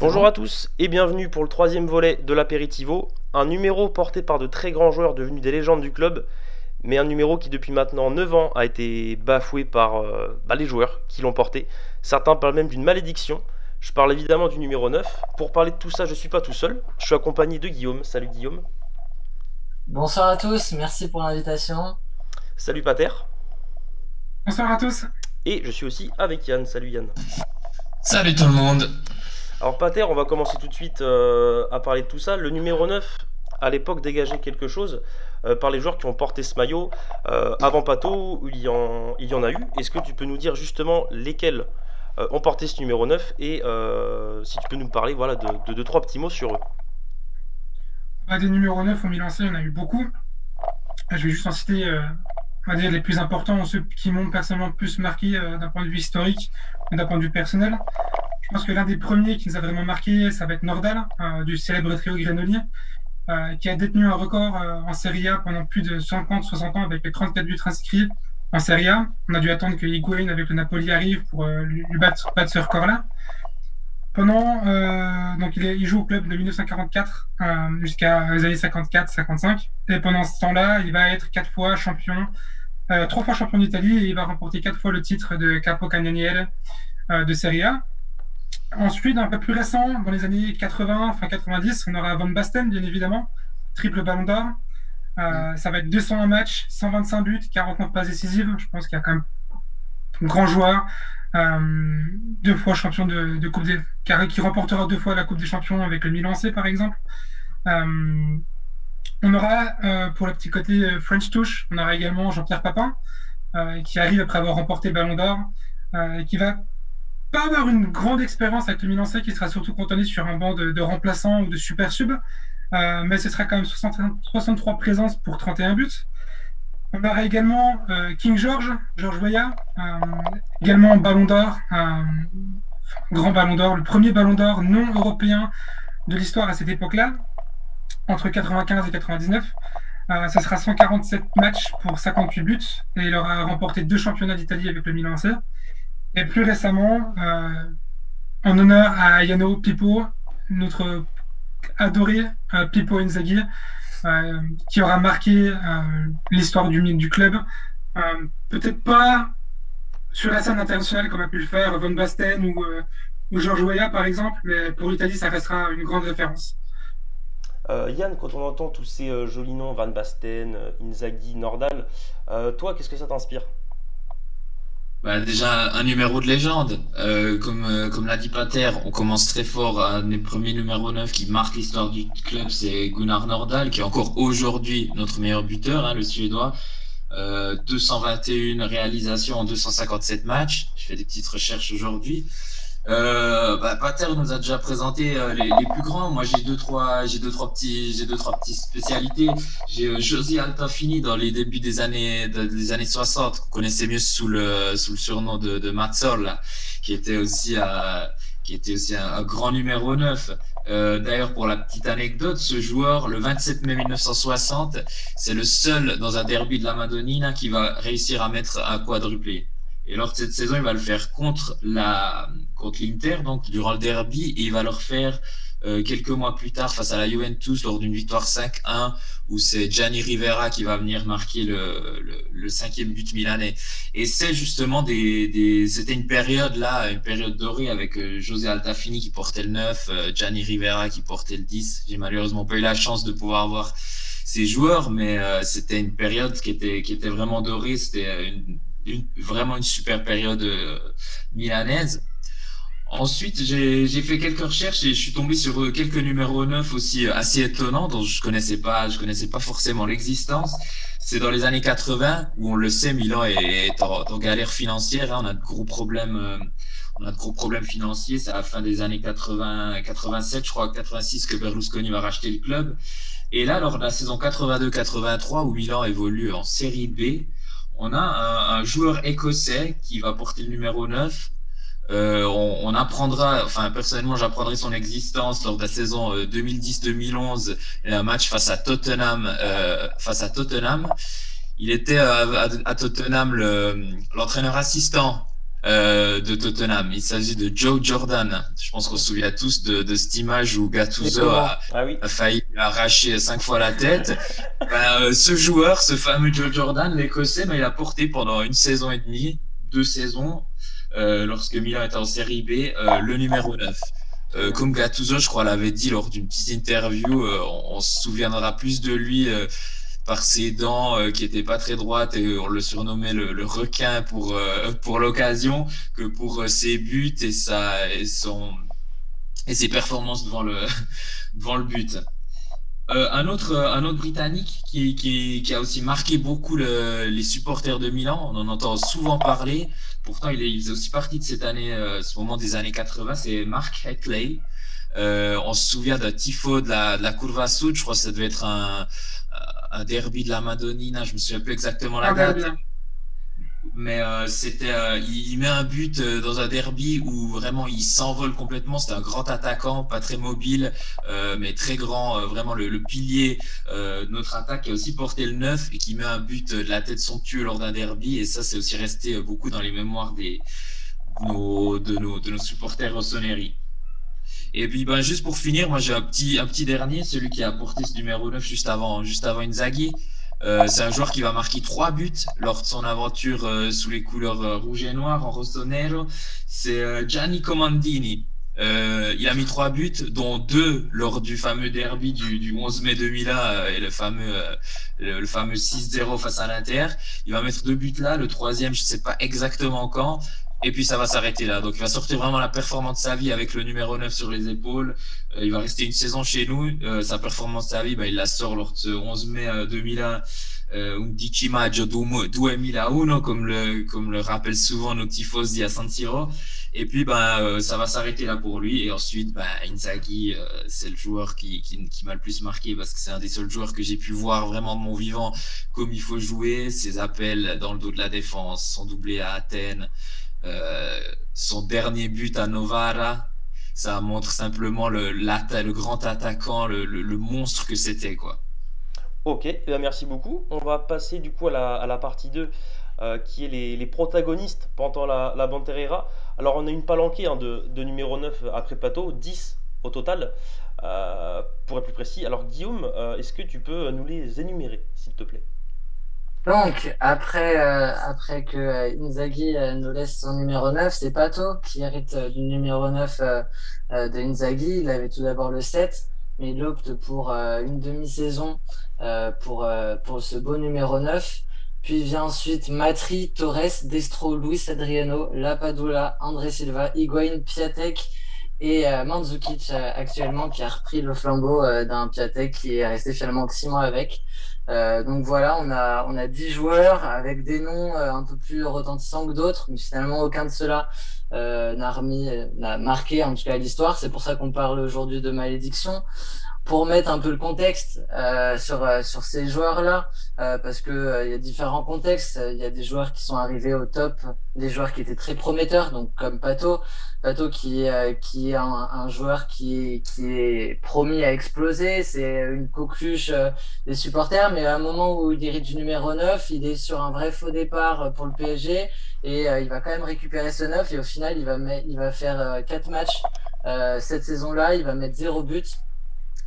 C'est Bonjour bon? à tous et bienvenue pour le troisième volet de l'Aperitivo, un numéro porté par de très grands joueurs devenus des légendes du club, mais un numéro qui depuis maintenant 9 ans a été bafoué par les joueurs qui l'ont porté. Certains parlent même d'une malédiction. Je parle évidemment du numéro 9. Pour parler de tout ça, je ne suis pas tout seul, je suis accompagné de Guillaume. Salut Guillaume. Bonsoir à tous, merci pour l'invitation. Salut Pater. Bonsoir à tous. Et je suis aussi avec Yann. Salut Yann. Salut tout le monde. Alors Pater, on va commencer tout de suite à parler de tout ça. Le numéro 9, à l'époque, dégageait quelque chose par les joueurs qui ont porté ce maillot. Avant Pato, il y en a eu. Est-ce que tu peux nous dire justement lesquels ont porté ce numéro 9 et si tu peux nous parler voilà, de deux, trois petits mots sur eux. Des numéros 9 au Milan-C, il y en a eu beaucoup. Je vais juste en citer on va dire les plus importants, ceux qui m'ont personnellement plus marqué d'un point de vue historique et d'un point de vue personnel. Je pense que l'un des premiers qui nous a vraiment marqué, ça va être Nordal, du célèbre trio Grenoli, qui a détenu un record en Serie A pendant plus de 50-60 ans avec les 34 buts inscrits en Serie A. On a dû attendre que Higuain avec le Napoli arrive pour lui battre ce record-là. Donc il joue au club de 1944 jusqu'à les années 54-55. Et pendant ce temps-là, il va être 4 fois champion, 3 fois champion d'Italie et il va remporter 4 fois le titre de Capocannoniere de Serie A. Ensuite, un peu plus récent, dans les années 80, fin 90, on aura Van Basten, bien évidemment, triple ballon d'or. Ça va être 201 matchs, 125 buts, 49 passes décisives. Je pense qu'il y a quand même un grand joueur. 2 fois champion de Coupe des... qui remportera 2 fois la Coupe des Champions avec le Milan C, par exemple. On aura, pour le petit côté French touch, on aura également Jean-Pierre Papin, qui arrive après avoir remporté le Ballon d'Or, et qui va pas avoir une grande expérience avec le Milan C, qui sera surtout cantonné sur un banc de remplaçants ou de super sub, mais ce sera quand même 63 présences pour 31 buts. On aura également King George Weah, également Ballon d'Or, grand Ballon d'Or, le premier Ballon d'Or non européen de l'histoire à cette époque-là, entre 95 et 99. Ça sera 147 matchs pour 58 buts et il aura remporté 2 championnats d'Italie avec le Milan AC. Et plus récemment, en honneur à Jano Pippo, notre adoré Pippo Inzaghi, qui aura marqué l'histoire du club. Peut-être pas sur la scène internationale comme a pu le faire Van Basten ou George Weah par exemple, mais pour l'Italie ça restera une grande référence. Yann, quand on entend tous ces jolis noms, Van Basten, Inzaghi, Nordal, toi, qu'est-ce que ça t'inspire? Déjà un numéro de légende. Comme l'a dit Pater, on commence très fort. Un des premiers numéros 9 qui marque l'histoire du club, c'est Gunnar Nordal, qui est encore aujourd'hui notre meilleur buteur, le Suédois. 221 réalisations en 257 matchs. Je fais des petites recherches aujourd'hui. Pater nous a déjà présenté les plus grands. Moi, j'ai deux trois petites spécialités. J'ai José Altafini dans les débuts des années 60, qu'on connaissait mieux sous le surnom de Mazzol, qui était aussi un grand numéro 9. D'ailleurs, pour la petite anecdote, ce joueur, le 27 mai 1960, c'est le seul dans un derby de la Madonnina qui va réussir à mettre un quadruplé. Et lors de cette saison, il va le faire contre l'Inter, donc durant le derby, et il va le refaire quelques mois plus tard face à la Juventus lors d'une victoire 5-1 où c'est Gianni Rivera qui va venir marquer le 5e but milanais. Et c'est justement c'était une période dorée avec José Altafini qui portait le 9, Gianni Rivera qui portait le 10. J'ai malheureusement pas eu la chance de pouvoir voir ces joueurs, mais c'était une période qui était vraiment dorée. C'était vraiment une super période milanaise. Ensuite, j'ai fait quelques recherches et je suis tombé sur quelques numéros 9 aussi assez étonnants dont je connaissais pas forcément l'existence. C'est dans les années 80 où on le sait, Milan est en galère financière, on a de gros problèmes financiers. C'est à la fin des années 80, 87, je crois, 86 que Berlusconi va racheter le club. Et là, lors de la saison 82-83 où Milan évolue en Série B, on a un joueur écossais qui va porter le numéro 9. On apprendra, enfin personnellement j'apprendrai son existence lors de la saison 2010-2011, un match face à Tottenham. Il était à Tottenham l'entraîneur assistant de Tottenham. Il s'agit de Joe Jordan. Je pense qu'on se souvient tous de cette image où Gattuso a failli arracher 5 fois la tête. Ce joueur, ce fameux Joe Jordan, l'Écossais, il a porté pendant 1 saison et demie, 2 saisons, lorsque Milan était en série B, le numéro 9. Comme Gattuso, je crois, l'avait dit lors d'une petite interview, on se souviendra plus de lui par ses dents qui étaient pas très droites et on le surnommait le requin pour l'occasion que pour ses buts et ses performances devant le but. Un autre Britannique qui a aussi marqué beaucoup les supporters de Milan, on en entend souvent parler, pourtant il faisait aussi partie de cette année, ce moment des années 80, c'est Mark Heckley. On se souvient d'un tifo de la Curva Sud, je crois que ça devait être un derby de la Madonnina, je me souviens plus exactement la date. Mais il met un but dans un derby où vraiment il s'envole complètement. C'est un grand attaquant, pas très mobile, mais très grand, vraiment le pilier de notre attaque, qui a aussi porté le 9 et qui met un but de la tête somptueux lors d'un derby. Et ça, c'est aussi resté beaucoup dans les mémoires de nos supporters rossoneri. Et puis juste pour finir, moi j'ai un petit dernier, celui qui a porté ce numéro 9 juste avant Inzaghi. C'est un joueur qui va marquer 3 buts lors de son aventure sous les couleurs rouge et noir en rossonero. C'est Gianni Comandini. Il a mis 3 buts, dont 2 lors du fameux derby du 11 mai 2001 et le fameux 6-0 face à l'Inter. Il va mettre 2 buts là, le 3e, je ne sais pas exactement quand. Et puis ça va s'arrêter là. Donc il va sortir vraiment la performance de sa vie avec le numéro 9 sur les épaules. Il va rester 1 saison chez nous. Sa performance de sa vie, il la sort lors de ce 11 mai 2001. 11 maggio 2001, comme le rappellent souvent nos tifosi à San Siro. Et puis ça va s'arrêter là pour lui. Et ensuite, Inzaghi, c'est le joueur qui m'a le plus marqué parce que c'est un des seuls joueurs que j'ai pu voir vraiment de mon vivant comme il faut jouer. Ses appels dans le dos de la défense, son doublé à Athènes. Son dernier but à Novara, ça montre simplement le grand attaquant, le monstre que c'était, quoi. Ok, merci beaucoup. On va passer du coup à la partie 2 qui est les protagonistes pendant la Banterera. Alors on a une palanquée de numéro 9 après Pato, 10 au total, pour être plus précis. Alors Guillaume, est-ce que tu peux nous les énumérer, s'il te plaît? Donc, après que Inzaghi nous laisse son numéro 9, c'est Pato qui hérite du numéro 9 de Inzaghi. Il avait tout d'abord le 7, mais il opte pour une demi-saison pour ce beau numéro 9. Puis vient ensuite Matri, Torres, Destro, Luis Adriano, Lapadula, André Silva, Higuaín, Piatek et Mandzukic actuellement qui a repris le flambeau d'un Piatek qui est resté finalement 6 mois avec. Donc voilà, on a 10 joueurs avec des noms un peu plus retentissants que d'autres, mais finalement aucun de ceux-là n'a marqué en tout cas l'histoire. C'est pour ça qu'on parle aujourd'hui de malédiction. Pour mettre un peu le contexte sur ces joueurs-là, parce que il y a différents contextes. Il y a des joueurs qui sont arrivés au top, des joueurs qui étaient très prometteurs, donc comme Pato qui est un joueur qui est promis à exploser. C'est une coqueluche des supporters, mais à un moment où il hérite du numéro 9, il est sur un vrai faux départ pour le PSG et il va quand même récupérer ce 9 et au final il va faire 4 matchs cette saison-là, il va mettre 0 but.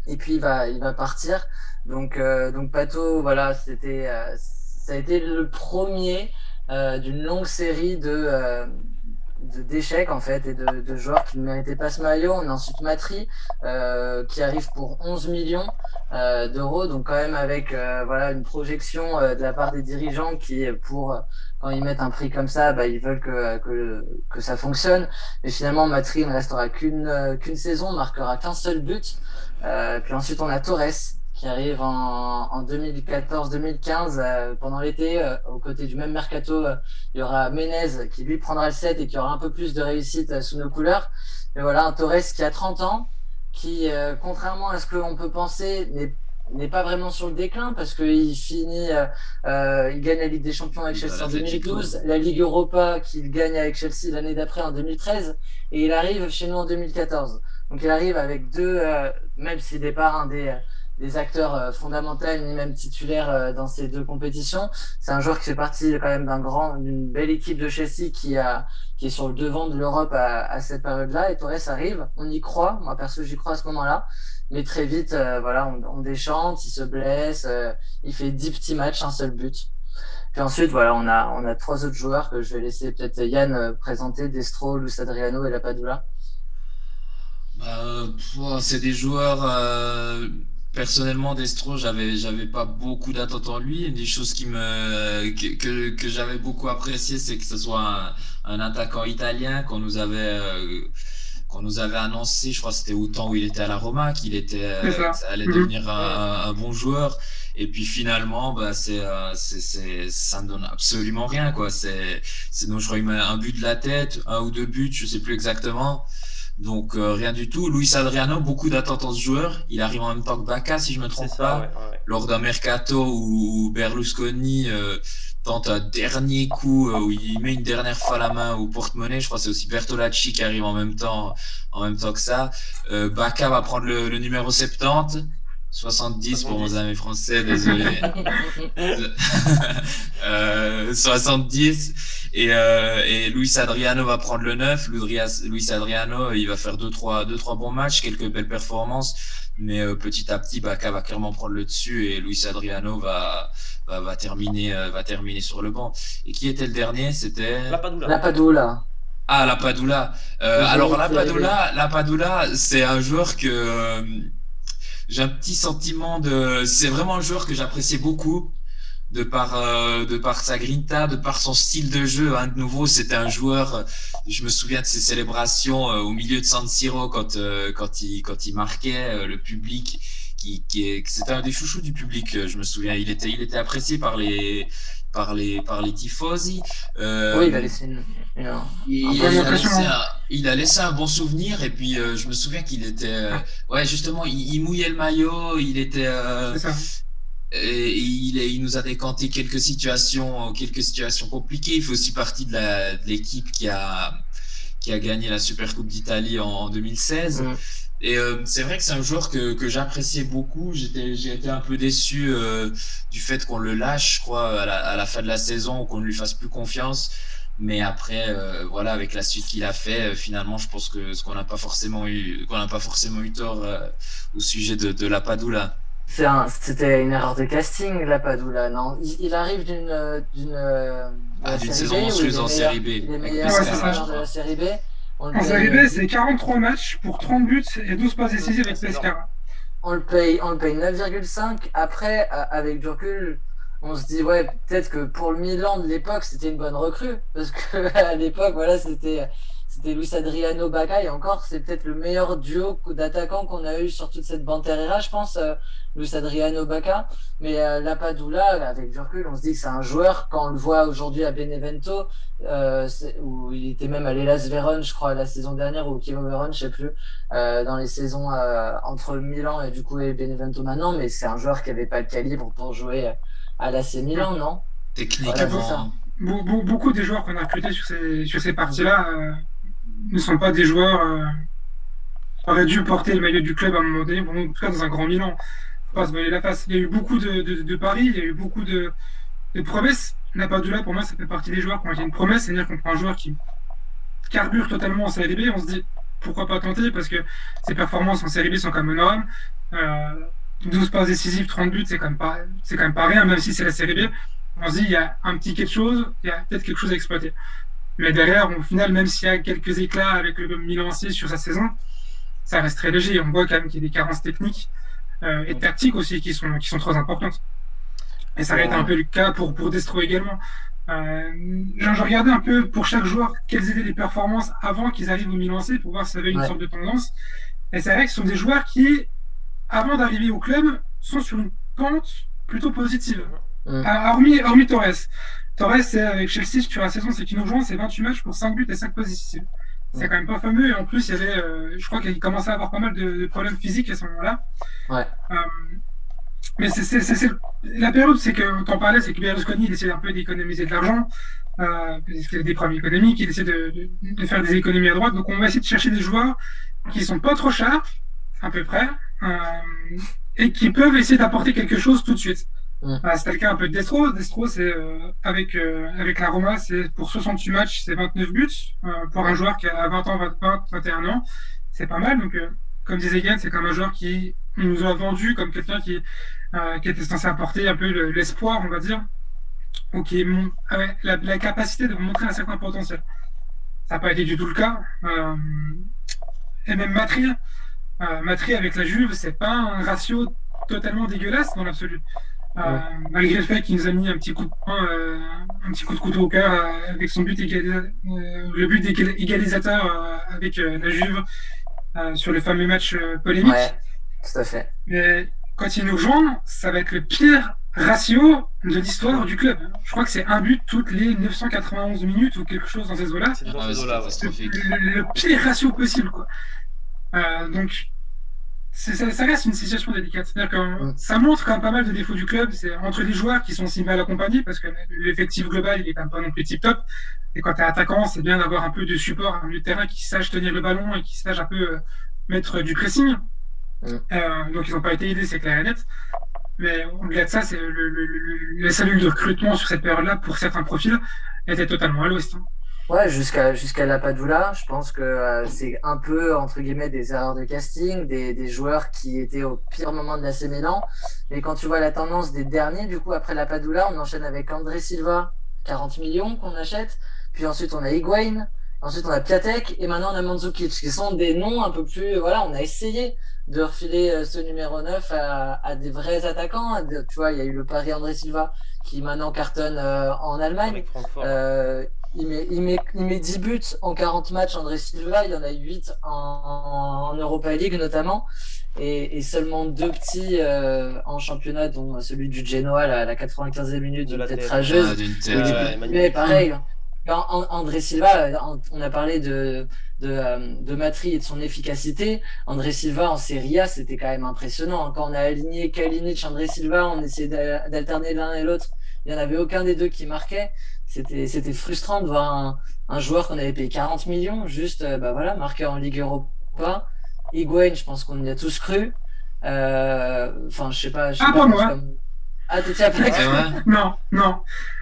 Et puis il va partir. Donc Pato, voilà, ça a été le premier d'une longue série d'échecs en fait et de joueurs qui ne méritaient pas ce maillot. On a ensuite Matri qui arrive pour 11 millions d'euros, donc quand même avec voilà une projection de la part des dirigeants qui quand ils mettent un prix comme ça, ils veulent que ça fonctionne. Mais finalement Matri ne restera qu'une saison, marquera qu'un seul but. Puis ensuite on a Torres qui arrive en 2014-2015 pendant l'été aux côtés du même mercato. Il y aura Menez qui lui prendra le 7 et qui aura un peu plus de réussite sous nos couleurs. Mais voilà, un Torres qui a 30 ans, qui contrairement à ce qu'on peut penser n'est pas vraiment sur le déclin parce qu'il finit, il gagne la Ligue des Champions avec Chelsea en 2012, la Ligue Europa qu'il gagne avec Chelsea l'année d'après en 2013 et il arrive chez nous en 2014. Donc il arrive avec même s'il n'est pas un des acteurs fondamentaux, ni même titulaires dans ces deux compétitions. C'est un joueur qui fait partie quand même d'une belle équipe de Chelsea qui est sur le devant de l'Europe à cette période-là. Et Torres arrive, on y croit. Moi, perso, j'y crois à ce moment-là. Mais très vite, voilà, on déchante, il se blesse, il fait 10 petits matchs, un seul but. Puis ensuite, voilà, on a trois autres joueurs que je vais laisser peut-être Yann présenter, Destro, Luis Adriano et Lapadula. C'est des joueurs. Personnellement, Destro, j'avais pas beaucoup d'attentes en lui. Une des choses que j'avais beaucoup apprécié, c'est que ce soit un attaquant italien qu'on nous avait annoncé. Je crois que c'était au temps où il était à la Roma, que ça allait devenir un bon joueur. Et puis finalement, ça ne donne absolument rien, quoi. Donc je crois qu'il met un but de la tête, un ou deux buts, je sais plus exactement. Donc rien du tout. Luis Adriano, beaucoup d'attentes en ce joueur. Il arrive en même temps que Bacca, si je me trompe pas, ouais. lors d'un mercato où Berlusconi tente un dernier coup, où il met une dernière fois la main au porte-monnaie. Je crois que c'est aussi Bertolacci qui arrive en même temps que ça. Bacca va prendre le numéro 70. 70 pour nos amis français, désolé. 70 et Luis Adriano va prendre le 9. Luis Adriano, il va faire deux trois bons matchs, quelques belles performances, mais petit à petit Bacca va clairement prendre le dessus et Luis Adriano va terminer sur le banc. Et qui était le dernier? C'était Lapadula. Ah, Lapadula. Alors Lapadula, c'est un joueur que j'ai un petit sentiment c'est vraiment un joueur que j'appréciais beaucoup de par sa grinta, de par son style de jeu. Hein. De nouveau, c'était un joueur, je me souviens de ses célébrations au milieu de San Siro quand il marquait le public c'était un des chouchous du public, je me souviens. Il était apprécié par les tifosi. Oui, il a laissé il a laissé un bon souvenir et puis je me souviens qu'il était justement il mouillait le maillot, il était et il nous a décanté quelques situations compliquées. Il fait aussi partie de l'équipe qui a gagné la Super Coupe d'Italie en 2016. Et c'est vrai que c'est un joueur que j'appréciais beaucoup. J'ai été un peu déçu du fait qu'on le lâche, je crois, à la fin de la saison, ou qu'on ne lui fasse plus confiance. Mais après, voilà, avec la suite qu'il a fait, finalement, je pense que qu'on n'a pas forcément eu tort au sujet de Lapadula. C'était une erreur de casting, Lapadula, non? Il arrive d'une saison monstrueuse en Série B. Il est meilleur de la Série B. En Série B, c'est 43 matchs pour 30 buts et 12 passes décisives avec Pescara. On le paye 9,5. Après, avec du recul, on se dit, ouais, peut-être que pour le Milan de l'époque, c'était une bonne recrue. Parce qu'à l'époque, voilà, c'était Luis Adriano Bacca. Et encore, c'est peut-être le meilleur duo d'attaquants qu'on a eu sur toute cette Banterera, je pense, Luis Adriano Bacca. Mais Lapadula, avec du recul, on se dit que c'est un joueur, quand on le voit aujourd'hui à Benevento, où il était même à l'Hellas Vérone, je crois, la saison dernière, ou au Chievo Vérone, je sais plus, dans les saisons entre Milan et du coup et Benevento maintenant. Mais c'est un joueur qui n'avait pas le calibre pour jouer à l'AC Milan, non? Techniquement. Voilà, beaucoup des joueurs qu'on a recrutés sur ces parties-là ne sont pas des joueurs qui auraient dû porter le maillot du club à un moment donné, en tout cas dans un grand Milan. Faut pas se voiler la face. Il y a eu beaucoup de paris, il y a eu beaucoup de promesses. Lapadula, pour moi, ça fait partie des joueurs qui ont été une promesse, c'est-à-dire qu'on prend un joueur qui carbure totalement en Série B, on se dit pourquoi pas tenter, parce que ses performances en Série B sont quand même honorables. 12 passes décisives, 30 buts, c'est quand même pas rien, même si c'est la Série B. On se dit, il y a un petit quelque chose, il y a peut-être quelque chose à exploiter. Mais derrière, au final, même s'il y a quelques éclats avec le Milan-C sur sa saison, ça reste très léger. On voit quand même qu'il y a des carences techniques et tactiques aussi qui sont très importantes. Et ça va être un peu le cas pour Destro également. Je regardais un peu pour chaque joueur quelles étaient les performances avant qu'ils arrivent au Milan-C pour voir si ça avait une sorte de tendance. Et c'est vrai que ce sont des joueurs qui, avant d'arriver au club, sont sur une pente plutôt positive. Hormis Torres. Torres, c'est avec Chelsea sur la saison, c'est qu'il nous joue, c'est 28 matchs pour 5 buts et 5 passes décisives. C'est quand même pas fameux. Et en plus, il y avait, je crois qu'il commençait à avoir pas mal de problèmes physiques à ce moment-là. Mais c'est la période, c'est que t'en parlais, c'est que Berlusconi, il essaie un peu d'économiser de l'argent, parce qu'il a des problèmes économiques, il essaie de faire des économies à droite. Donc on va essayer de chercher des joueurs qui sont pas trop chers, à peu près, et qui peuvent essayer d'apporter quelque chose tout de suite. Mm. C'était le cas un peu de Destro. Destro, c'est avec la Roma, c'est pour 68 matchs, c'est 29 buts. Pour un joueur qui a 20 ans, 21 ans, c'est pas mal. Donc, comme disait Yann, c'est comme un joueur qui nous a vendu comme quelqu'un qui était censé apporter un peu l'espoir, on va dire, ou qui avait la capacité de montrer un certain potentiel. Ça n'a pas été du tout le cas. Et même Matri avec la Juve, c'est pas un ratio totalement dégueulasse dans l'absolu. Malgré le fait qu'il nous a mis un petit coup de poing, un petit coup de couteau au cœur avec son but le but égalisateur avec la Juve sur le fameux match polémique. Ouais, tout à fait. Mais quand il nous rejoint, ça va être le pire ratio de l'histoire du club. Je crois que c'est un but toutes les 991 minutes ou quelque chose dans ces eaux-là. C'est dans ces eaux-là, le pire ratio possible, quoi. Donc, ça reste une situation délicate. C'est-à-dire que ça montre quand même pas mal de défauts du club. C'est entre les joueurs qui sont si mal accompagnés, parce que l'effectif global, il est quand même pas non plus tip-top. Et quand tu es attaquant, c'est bien d'avoir un peu de support, un milieu de terrain qui sache tenir le ballon et qui sache un peu mettre du pressing. Donc, ils n'ont pas été aidés, c'est clair et net. Mais au-delà de ça, c'est les cellules de recrutement sur cette période-là, pour certains profils, étaient totalement à l'ouest. Ouais, jusqu'à Lapadula, je pense que c'est un peu, entre guillemets, des erreurs de casting, des joueurs qui étaient au pire moment de l'AC Milan. Mais quand tu vois la tendance des derniers, du coup, après Lapadula, on enchaîne avec André Silva, 40 millions qu'on achète. Puis ensuite, on a Higuaín. Ensuite, on a Piatek. Et maintenant, on a Mandzukic, qui sont des noms un peu plus... Voilà, on a essayé de refiler ce numéro 9 à des vrais attaquants. Tu vois, il y a eu le pari André Silva, qui maintenant cartonne en Allemagne. Avec Francfort. Il met 10 buts en 40 matchs, André Silva. Il y en a 8 en Europa League notamment. Et seulement 2 petits en championnat, dont celui du Genoa à la 95e minute d'une tête rageuse. Mais pareil, André Silva, on a parlé de Matri et de son efficacité. André Silva en Serie A, c'était quand même impressionnant. Quand on a aligné Kalinic, André Silva, on essayait d'alterner l'un et l'autre. Il n'y en avait aucun des deux qui marquait. C'était frustrant de voir un joueur qu'on avait payé 40 millions, juste marqué en Ligue Europa. Higuaín, je pense qu'on y a tous cru. Enfin, je sais pas. Pas moi. Ah, t'étais à plaque. Non,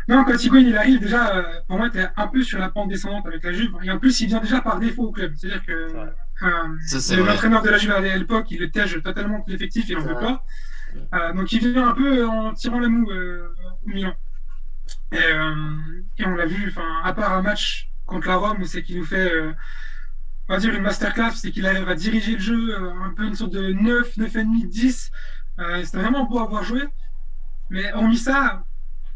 quand Higuaín il arrive, déjà, pour moi, t'es un peu sur la pente descendante avec la Juve. Et en plus, il vient déjà par défaut au club. C'est-à-dire que l'entraîneur de la Juve à l'époque, il le tège totalement de l'effectif, il n'en veut pas. Donc, il vient un peu en tirant la moue au Milan. Et on l'a vu, à part un match contre la Rome, où c'est qu'il nous fait, on va dire, une masterclass, c'est qu'il arrive à diriger le jeu, un peu une sorte de 9, 9,5, 10. C'était vraiment beau à voir jouer. Mais hormis ça,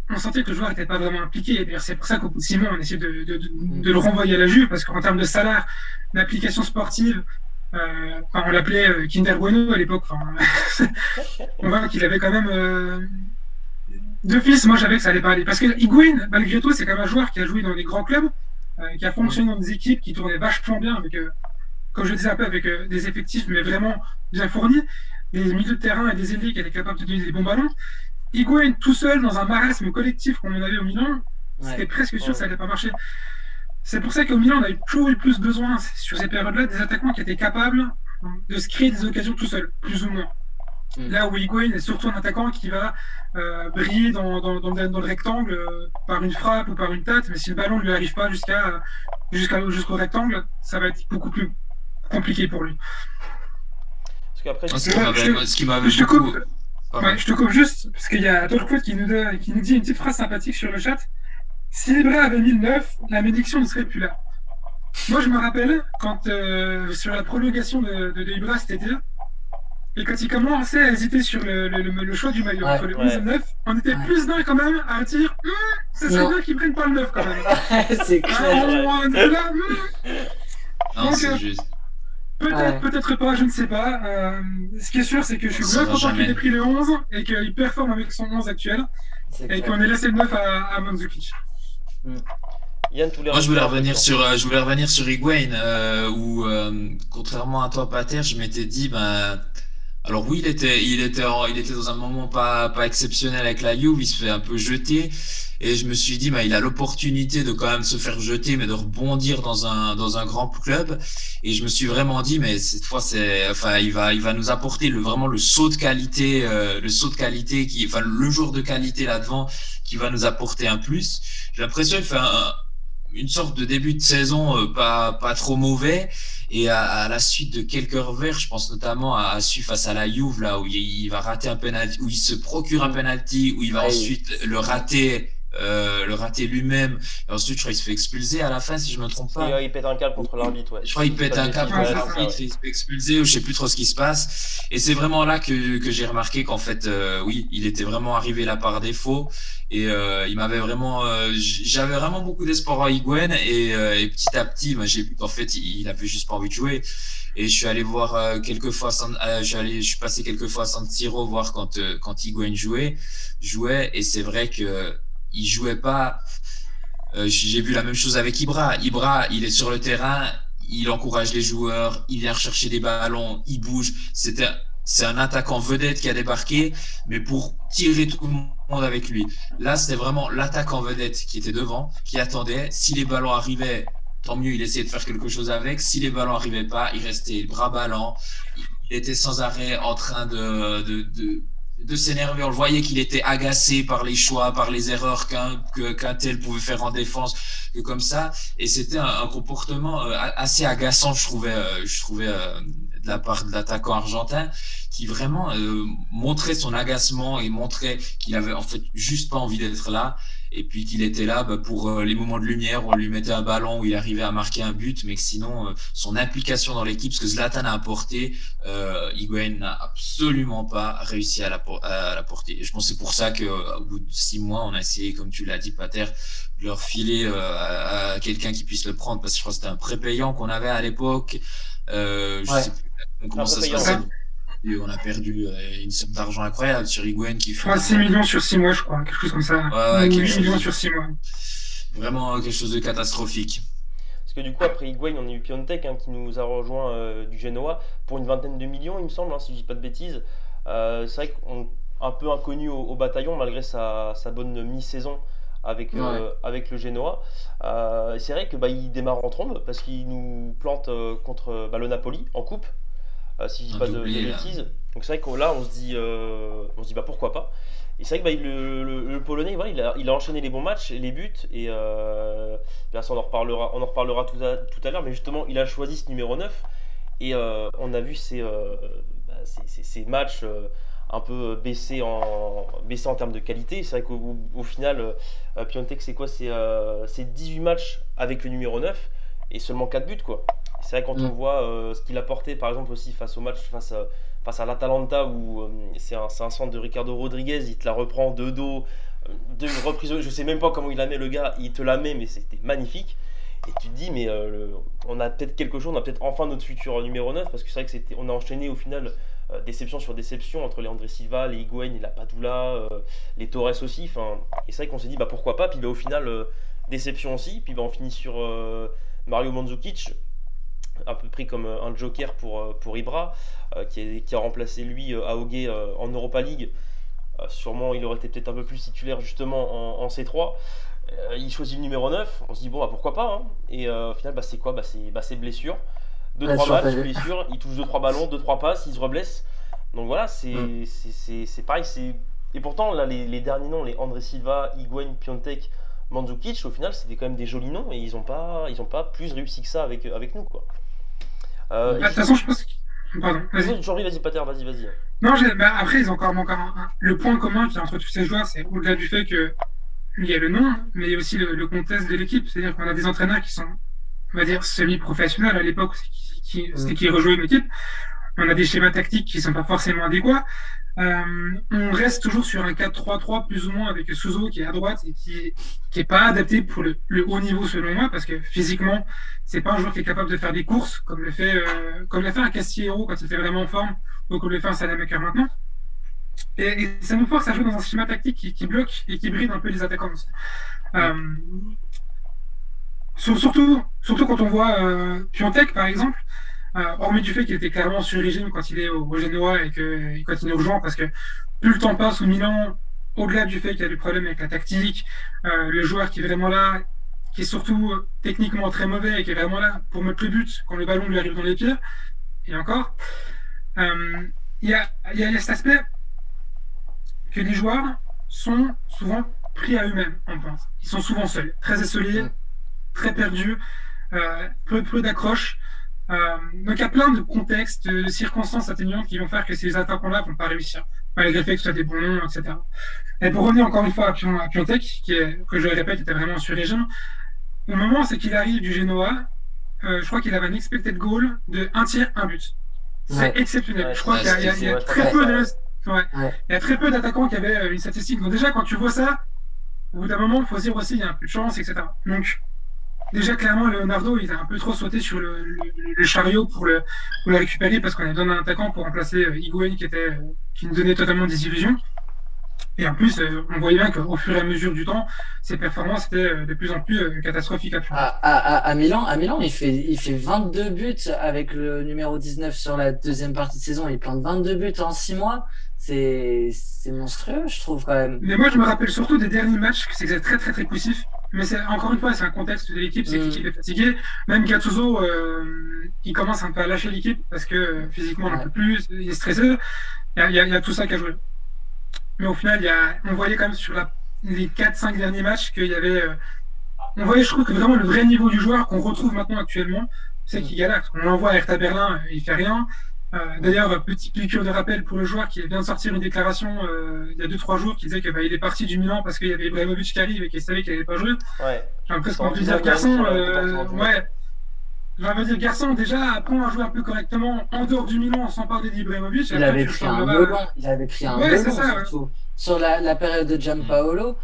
on sentait que le joueur n'était pas vraiment impliqué. Et d'ailleurs, c'est pour ça qu'au bout de 6 mois, on essayait de le renvoyer à la Juve, parce qu'en termes de salaire, d'application sportive, on l'appelait Kinder Bueno à l'époque. On voit qu'il avait quand même deux fils. Moi, j'avais que ça allait pas aller. Parce que Higuaín, malgré tout, c'est quand même un joueur qui a joué dans des grands clubs, qui a fonctionné dans des équipes qui tournaient vachement bien, avec, comme je le disais un peu, avec des effectifs, mais vraiment bien fournis, des milieux de terrain et des ailiers qui étaient capables de donner des bons ballons. Higuaín tout seul dans un marasme collectif comme on avait au Milan, c'était presque sûr que ça n'allait pas marcher. C'est pour ça qu'au Milan, on a toujours eu plus besoin, sur ces périodes-là, des attaquants qui étaient capables de se créer des occasions tout seul, plus ou moins. Là où Higuaín est surtout un attaquant qui va briller dans le rectangle par une frappe ou par une tête, mais si le ballon ne lui arrive pas jusqu'au rectangle, ça va être beaucoup plus compliqué pour lui. Parce qu'après, ce qui m'avait beaucoup... je te coupe juste, parce qu'il y a Torquote qui nous dit une petite phrase sympathique sur le chat. Si Ibra avait mis le 9, la malédiction ne serait plus là. Moi, je me rappelle, quand sur la prolongation de Ibra cet été, et quand il commençait à hésiter sur le choix du maillot, entre le 11 et le 9, on était plus d'un quand même à dire ça serait bien qu'ils prennent pas le 9 quand même. C'est clair. On est là. Non, c'est juste. Peut-être pas, je ne sais pas. Ce qui est sûr, c'est que je suis bien content qu'il ait pris le 11 et qu'il performe avec son 11 actuel et qu'on ait laissé le 9 à Mandzukic. Yann, moi, je voulais revenir sur Higuaín, où, contrairement à toi, Pater, je m'étais dit, Alors oui, il était dans un moment pas exceptionnel avec la Juve, il se fait un peu jeter et je me suis dit, bah, il a l'opportunité de quand même se faire jeter, mais de rebondir dans un grand club. Et je me suis vraiment dit, mais cette fois, enfin, il va nous apporter vraiment le saut de qualité, enfin, le joueur de qualité là devant qui va nous apporter un plus. J'ai l'impression qu'il fait une sorte de début de saison pas trop mauvais. Et à la suite de quelques revers, je pense notamment à celui face à la Juve, là, où il va rater un penalty, où il se procure un penalty, où il va ensuite le rater lui-même. Et ensuite, je crois qu'il se fait expulser à la fin, si je me trompe pas. Il pète un câble contre l'arbitre, ouais. Je crois qu'il pète un câble contre l'arbitre, il se fait expulser, ou je sais plus trop ce qui se passe. Et c'est vraiment là que j'ai remarqué qu'en fait, oui, il était vraiment arrivé là par défaut. Et il m'avait vraiment, j'avais vraiment beaucoup d'espoir en Higuaín et petit à petit, bah, j'ai vu qu'en fait, il avait juste pas envie de jouer. Et je suis allé voir quelques fois, je suis passé quelques fois à San Siro voir quand Higuaín jouait, et c'est vrai que il jouait pas. J'ai vu la même chose avec Ibra. Ibra, il est sur le terrain, il encourage les joueurs, il vient rechercher des ballons, il bouge. C'est un attaquant vedette qui a débarqué, mais pour tirer tout le monde avec lui. Là, c'était vraiment l'attaquant vedette qui était devant, qui attendait. Si les ballons arrivaient, tant mieux, il essayait de faire quelque chose avec. Si les ballons n'arrivaient pas, il restait bras ballants. Il était sans arrêt en train de s'énerver. On le voyait qu'il était agacé par les choix, par les erreurs qu'un tel pouvait faire en défense, que comme ça. Et c'était un comportement assez agaçant, je trouvais de la part de l'attaquant argentin, qui vraiment montrait son agacement et montrait qu'il avait en fait juste pas envie d'être là. Et puis qu'il était là pour les moments de lumière où on lui mettait un ballon où il arrivait à marquer un but, mais que sinon son implication dans l'équipe, ce que Zlatan a apporté, Higuaín n'a absolument pas réussi à l'apporter. Et je pense que c'est pour ça qu'au bout de 6 mois, on a essayé, comme tu l'as dit, Pater, de leur filer à quelqu'un qui puisse le prendre, parce que je crois que c'était un prépayant qu'on avait à l'époque. Je sais plus comment ça se passait. On a perdu une somme d'argent incroyable sur Higuaín qui fait 6 millions sur 6 mois, je crois, quelque chose comme ça. 8 millions sur 6 mois. Vraiment quelque chose de catastrophique. Parce que du coup, après Higuaín, on a eu Piontek qui nous a rejoint du Genoa pour une vingtaine de millions, il me semble, si je dis pas de bêtises. C'est vrai qu'un peu inconnu au bataillon, malgré sa bonne mi-saison avec le Genoa. C'est vrai que il démarre en trombe parce qu'il nous plante contre le Napoli en coupe. Si je dis pas de bêtises. Donc c'est vrai que là on se dit pourquoi pas. Et c'est vrai que le Polonais, voilà, il a enchaîné les bons matchs et les buts, et bien ça on en reparlera tout à l'heure, mais justement il a choisi ce numéro 9 et on a vu ces matchs un peu baissés en termes de qualité. C'est vrai qu'au final Piontek, c'est quoi, c'est 18 matchs avec le numéro 9 et seulement 4 buts, quoi. C'est vrai quand on voit ce qu'il a porté par exemple aussi face au match face à l'Atalanta, où c'est un centre de Ricardo Rodriguez, il te la reprend de dos, de reprise, je sais même pas comment il la met le gars, il te la met, mais c'était magnifique. Et tu te dis mais on a peut-être quelque chose, on a peut-être enfin notre futur numéro 9, parce que c'est vrai que on a enchaîné au final déception sur déception entre les André Silva, les Higuaín, les Lapadula, les Torres aussi, et c'est vrai qu'on s'est dit pourquoi pas, puis au final déception aussi, puis on finit sur Mario Mandzukic, un peu pris comme un joker pour Ibra, qui a remplacé lui Aogué en Europa League. Sûrement il aurait été peut-être un peu plus titulaire justement en C3. Il choisit le numéro 9, on se dit pourquoi pas, hein. Et au final c'est quoi, c'est blessure, 2-3 matchs, blessure, il touche 2-3 ballons, 2-3 passes, il se reblesse. Donc voilà, c'est pareil, et pourtant là les derniers noms, les André Silva, Higuaín, Piontek, Mandzukic, au final c'était quand même des jolis noms, et ils ont pas plus réussi que ça avec nous, quoi. De toute façon, je pense que... Pardon, vas-y. Vas-y, Pater, vas-y. Non, après, ils ont encore le point commun qui est entre tous ces joueurs, c'est au-delà du fait qu'il y a le nom, mais il y a aussi le contexte de l'équipe. C'est-à-dire qu'on a des entraîneurs qui sont, on va dire, semi-professionnels à l'époque, c'était qui rejouaient une équipe. On a des schémas tactiques qui ne sont pas forcément adéquats. On reste toujours sur un 4-3-3 plus ou moins avec Suso qui est à droite et qui est pas adapté pour le haut niveau selon moi, parce que physiquement c'est pas un joueur qui est capable de faire des courses comme l'a fait un Castillejo quand il était vraiment en forme, ou comme le fait un Salamaker maintenant. Et ça nous force à jouer dans un schéma tactique qui bloque et qui bride un peu les attaquants. Surtout quand on voit Piontek par exemple. hormis du fait qu'il était clairement sur régime quand il est au Genoa et quand il nous rejoint, parce que plus le temps passe au Milan, au-delà du fait qu'il y a des problèmes avec la tactique, le joueur qui est vraiment là, qui est surtout techniquement très mauvais et qui est vraiment là pour mettre le but quand le ballon lui arrive dans les pieds, et encore, euh, il y a cet aspect que les joueurs sont souvent pris à eux-mêmes, on pense. Ils sont souvent seuls, très isolés, très perdus, peu d'accroches. Donc il y a plein de contextes, de circonstances atténuantes qui vont faire que ces attaquants-là ne vont pas réussir, malgré le fait que ce soit des bons noms, etc. Et pour revenir encore une fois à Piontek, que je le répète, était vraiment sur régime, au moment c'est qu'il arrive du Genoa, je crois qu'il avait un expected goal de 1 tir, 1 but. C'est exceptionnel. Ouais, je crois qu'il y a très peu de... Ouais. Il y a très peu d'attaquants qui avaient une statistique. Donc déjà, quand tu vois ça, au bout d'un moment, il faut se dire aussi il y a un peu de chance, etc. Donc déjà, clairement, Leonardo, il a un peu trop sauté sur le chariot pour le récupérer parce qu'on a besoin d'un attaquant pour remplacer Higuaín qui nous donnait totalement des illusions. Et en plus, on voyait bien qu'au fur et à mesure du temps, ses performances étaient de plus en plus catastrophiques. À Milan, il fait 22 buts avec le numéro 19 sur la deuxième partie de saison. Il plante 22 buts en 6 mois. C'est monstrueux, je trouve, quand même. Mais moi, je me rappelle surtout des derniers matchs, que c'est très, très, très poussif. Mais encore une fois, c'est un contexte de l'équipe, c'est que l'équipe est fatiguée. Même Gattuso, il commence un peu à lâcher l'équipe parce que physiquement, on n'en peut plus, il est stressé. Il y a tout ça qui a joué. Mais au final, on voyait quand même sur les 4-5 derniers matchs qu'il y avait. On voyait, je trouve, que vraiment le vrai niveau du joueur qu'on retrouve maintenant actuellement, c'est qu'il galère. On l'envoie à Hertha Berlin, il fait rien. D'ailleurs, petite piqûre de rappel pour le joueur qui vient de sortir une déclaration il y a 2-3 jours qui disait qu'il est parti du Milan parce qu'il y avait Ibrahimovic qui arrive et qu'il savait qu'il n'allait pas jouer. Ouais. J'ai presque envie de dire, garçon, ouais. J'ai envie de dire, garçon, déjà, apprends à jouer un peu correctement en dehors du Milan sans parler d'Ibrahimovic. Il avait pris un melon, surtout. Ouais. Sur la période de Giampaolo,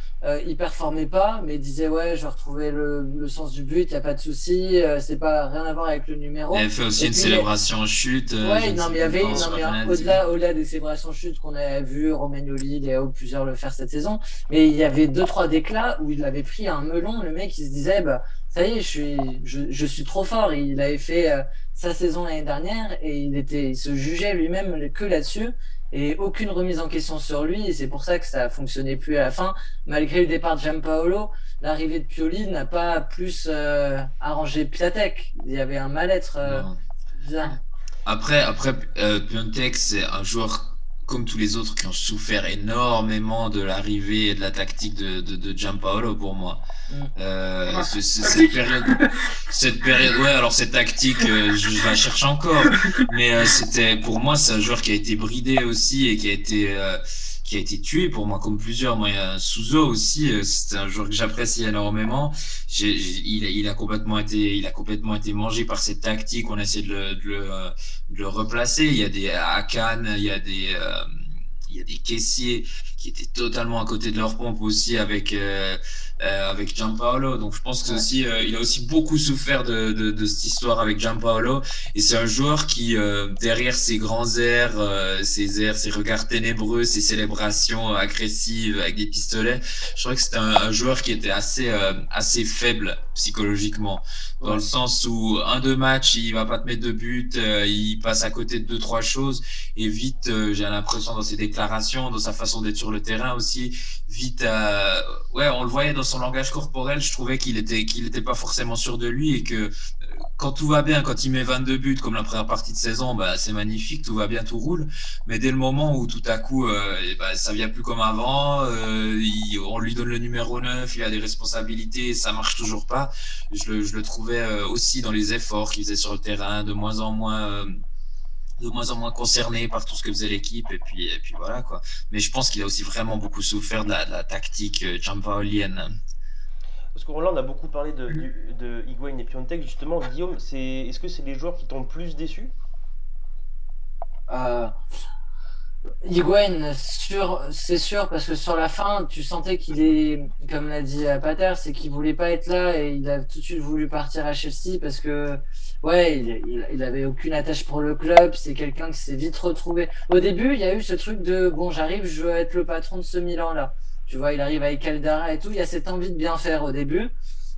il performait pas, mais il disait ouais, je vais retrouver le sens du but, il n'y a pas de souci, c'est pas rien à voir avec le numéro. Il avait fait aussi une célébration chute. Ouais, non, mais il y avait au-delà des célébrations chute qu'on avait vu, Romagnoli, Léo, plusieurs le faire cette saison, mais il y avait 2-3 déclats où il avait pris un melon, le mec il se disait bah ça y est, je suis trop fort. Il avait fait sa saison l'année dernière et il se jugeait lui-même que là-dessus et aucune remise en question sur lui. Et c'est pour ça que ça fonctionnait plus à la fin. Malgré le départ de Giampaolo, l'arrivée de Pioli n'a pas plus arrangé Piatek. Il y avait un mal-être bizarre. Après Piontek, c'est un joueur comme tous les autres qui ont souffert énormément de l'arrivée et de la tactique de Giampaolo pour moi. Cette période, ouais, alors cette tactique, je la cherche encore, mais c'était pour moi c'est un joueur qui a été bridé aussi et qui a été tué pour moi comme plusieurs. Moi, il y a Suso aussi, c'est un joueur que j'apprécie énormément. Il a complètement été mangé par cette tactique. On essaie de le replacer. Il y a des Akan, il y a des caissiers qui étaient totalement à côté de leur pompe aussi avec Giampaolo. Donc je pense que aussi il a aussi beaucoup souffert de cette histoire avec Giampaolo et c'est un joueur qui derrière ses grands airs, ses regards ténébreux, ses célébrations agressives avec des pistolets, je crois que c'était un joueur qui était assez faible psychologiquement, dans le sens où 1-2 matchs il va pas te mettre de but, il passe à côté de 2-3 choses et vite j'ai l'impression dans ses déclarations, dans sa façon d'être sur le terrain aussi, vite on le voyait dans son langage corporel, je trouvais qu'il était pas forcément sûr de lui et que quand tout va bien, quand il met 22 buts comme la première partie de saison, bah c'est magnifique, tout va bien, tout roule. Mais dès le moment où tout à coup ça vient plus comme avant, on lui donne le numéro 9, il a des responsabilités, ça marche toujours pas. Je le trouvais aussi dans les efforts qu'il faisait sur le terrain, de moins en moins concerné par tout ce que faisait l'équipe et puis voilà quoi. Mais je pense qu'il a aussi vraiment beaucoup souffert de la tactique giampaolienne. Parce que Roland, on a beaucoup parlé de Higuaín et Piontek, justement. Guillaume, est-ce que c'est les joueurs qui t'ont le plus déçu? Higuaín, c'est sûr, parce que sur la fin, tu sentais qu'il est, comme l'a dit Pater, c'est qu'il voulait pas être là et il a tout de suite voulu partir à Chelsea parce que, il avait aucune attache pour le club. C'est quelqu'un qui s'est vite retrouvé. Au début, il y a eu ce truc de, bon, j'arrive, je veux être le patron de ce Milan-là. Tu vois, il arrive avec Caldara et tout. Il y a cette envie de bien faire au début.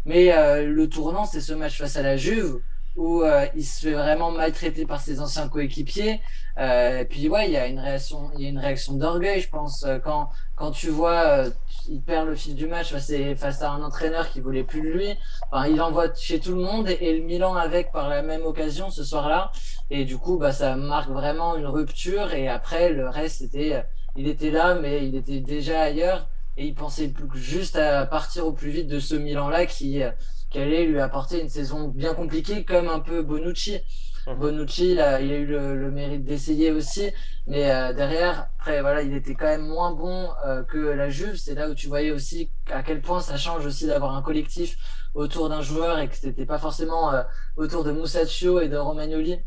Mais le tournant, c'est ce match face à la Juve où il se fait vraiment maltraiter par ses anciens coéquipiers. Et puis ouais, il y a une réaction d'orgueil, je pense, quand tu vois, il perd le fil du match face à un entraîneur qui voulait plus de lui. Enfin, il envoie chez tout le monde et le Milan avec par la même occasion ce soir-là. Et du coup, bah, ça marque vraiment une rupture. Et après, le reste, il était là, mais il était déjà ailleurs. Et il pensait juste à partir au plus vite de ce Milan-là qui allait lui apporter une saison bien compliquée, comme un peu Bonucci. Bonucci, il a eu le mérite d'essayer aussi, mais derrière, après, voilà, il était quand même moins bon que la Juve. C'est là où tu voyais aussi à quel point ça change aussi d'avoir un collectif autour d'un joueur et que c'était pas forcément autour de Musacchio et de Romagnoli,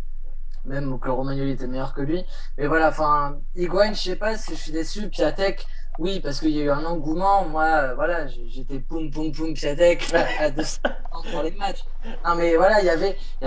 même que Romagnoli était meilleur que lui. Mais voilà, enfin, Higuaín, je sais pas si je suis déçu. Piatek, oui, parce qu'il y a eu un engouement. Moi, voilà, j'étais poum poum poum Piatek à 200 pour les matchs. Non, mais voilà, il y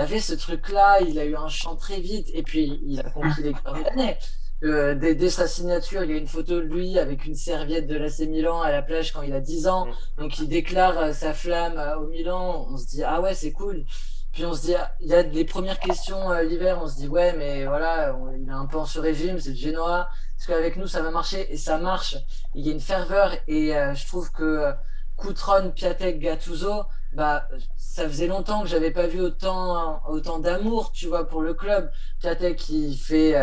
avait ce truc-là. Il a eu un chant très vite et puis il a conquis les cœurs de l'année. Dès sa signature, il y a une photo de lui avec une serviette de l'AC Milan à la plage quand il a 10 ans. Donc il déclare sa flamme au Milan. On se dit, ah ouais, c'est cool. Puis on se dit, il y a les premières questions l'hiver, on se dit, ouais, mais voilà, il est un peu en sur-régime, c'est le Genoa. Est-ce qu'avec nous, ça va marcher? Et ça marche. Il y a une ferveur et je trouve que Coutron, Piatek, Gattuso, bah, ça faisait longtemps que j'avais pas vu autant d'amour, tu vois, pour le club. Piatek qui fait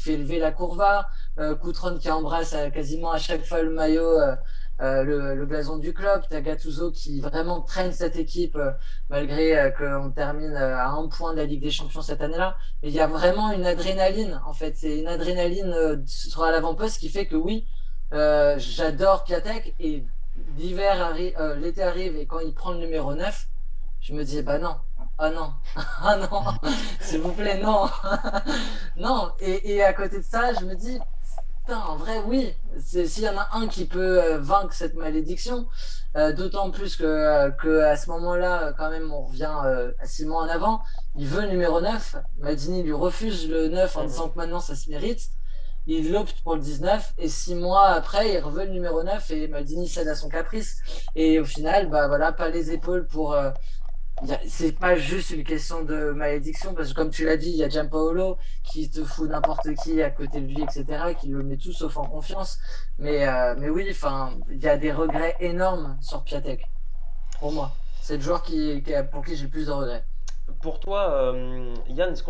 lever la courva, Coutron qui embrasse quasiment à chaque fois le maillot. Le blason du club, t'as Gattuso qui vraiment traîne cette équipe malgré qu'on termine à un point de la Ligue des Champions cette année-là. Mais il y a vraiment une adrénaline, en fait. C'est une adrénaline sur l'avant-poste qui fait que oui, j'adore Piatek et l'été arrive et quand il prend le numéro 9, je me dis, bah non, ah non, ah non, s'il vous plaît, non, non. Et à côté de ça, je me dis, putain, en vrai, oui. S'il y en a un qui peut vaincre cette malédiction, d'autant plus que à ce moment-là, quand même, on revient à 6 mois en avant. Il veut le numéro 9. Maldini lui refuse le 9 en disant que maintenant ça se mérite. Il opte pour le 19 et 6 mois après, il reveut le numéro 9 et Maldini cède à son caprice. Et au final, bah voilà, pas les épaules pour. C'est pas juste une question de malédiction, parce que comme tu l'as dit, il y a Giampaolo qui te fout n'importe qui à côté de lui, etc., qui le met tout sauf en confiance. Mais oui, enfin, il y a des regrets énormes sur Piatek, pour moi. C'est le joueur pour qui j'ai le plus de regrets. Pour toi, Yann, est-ce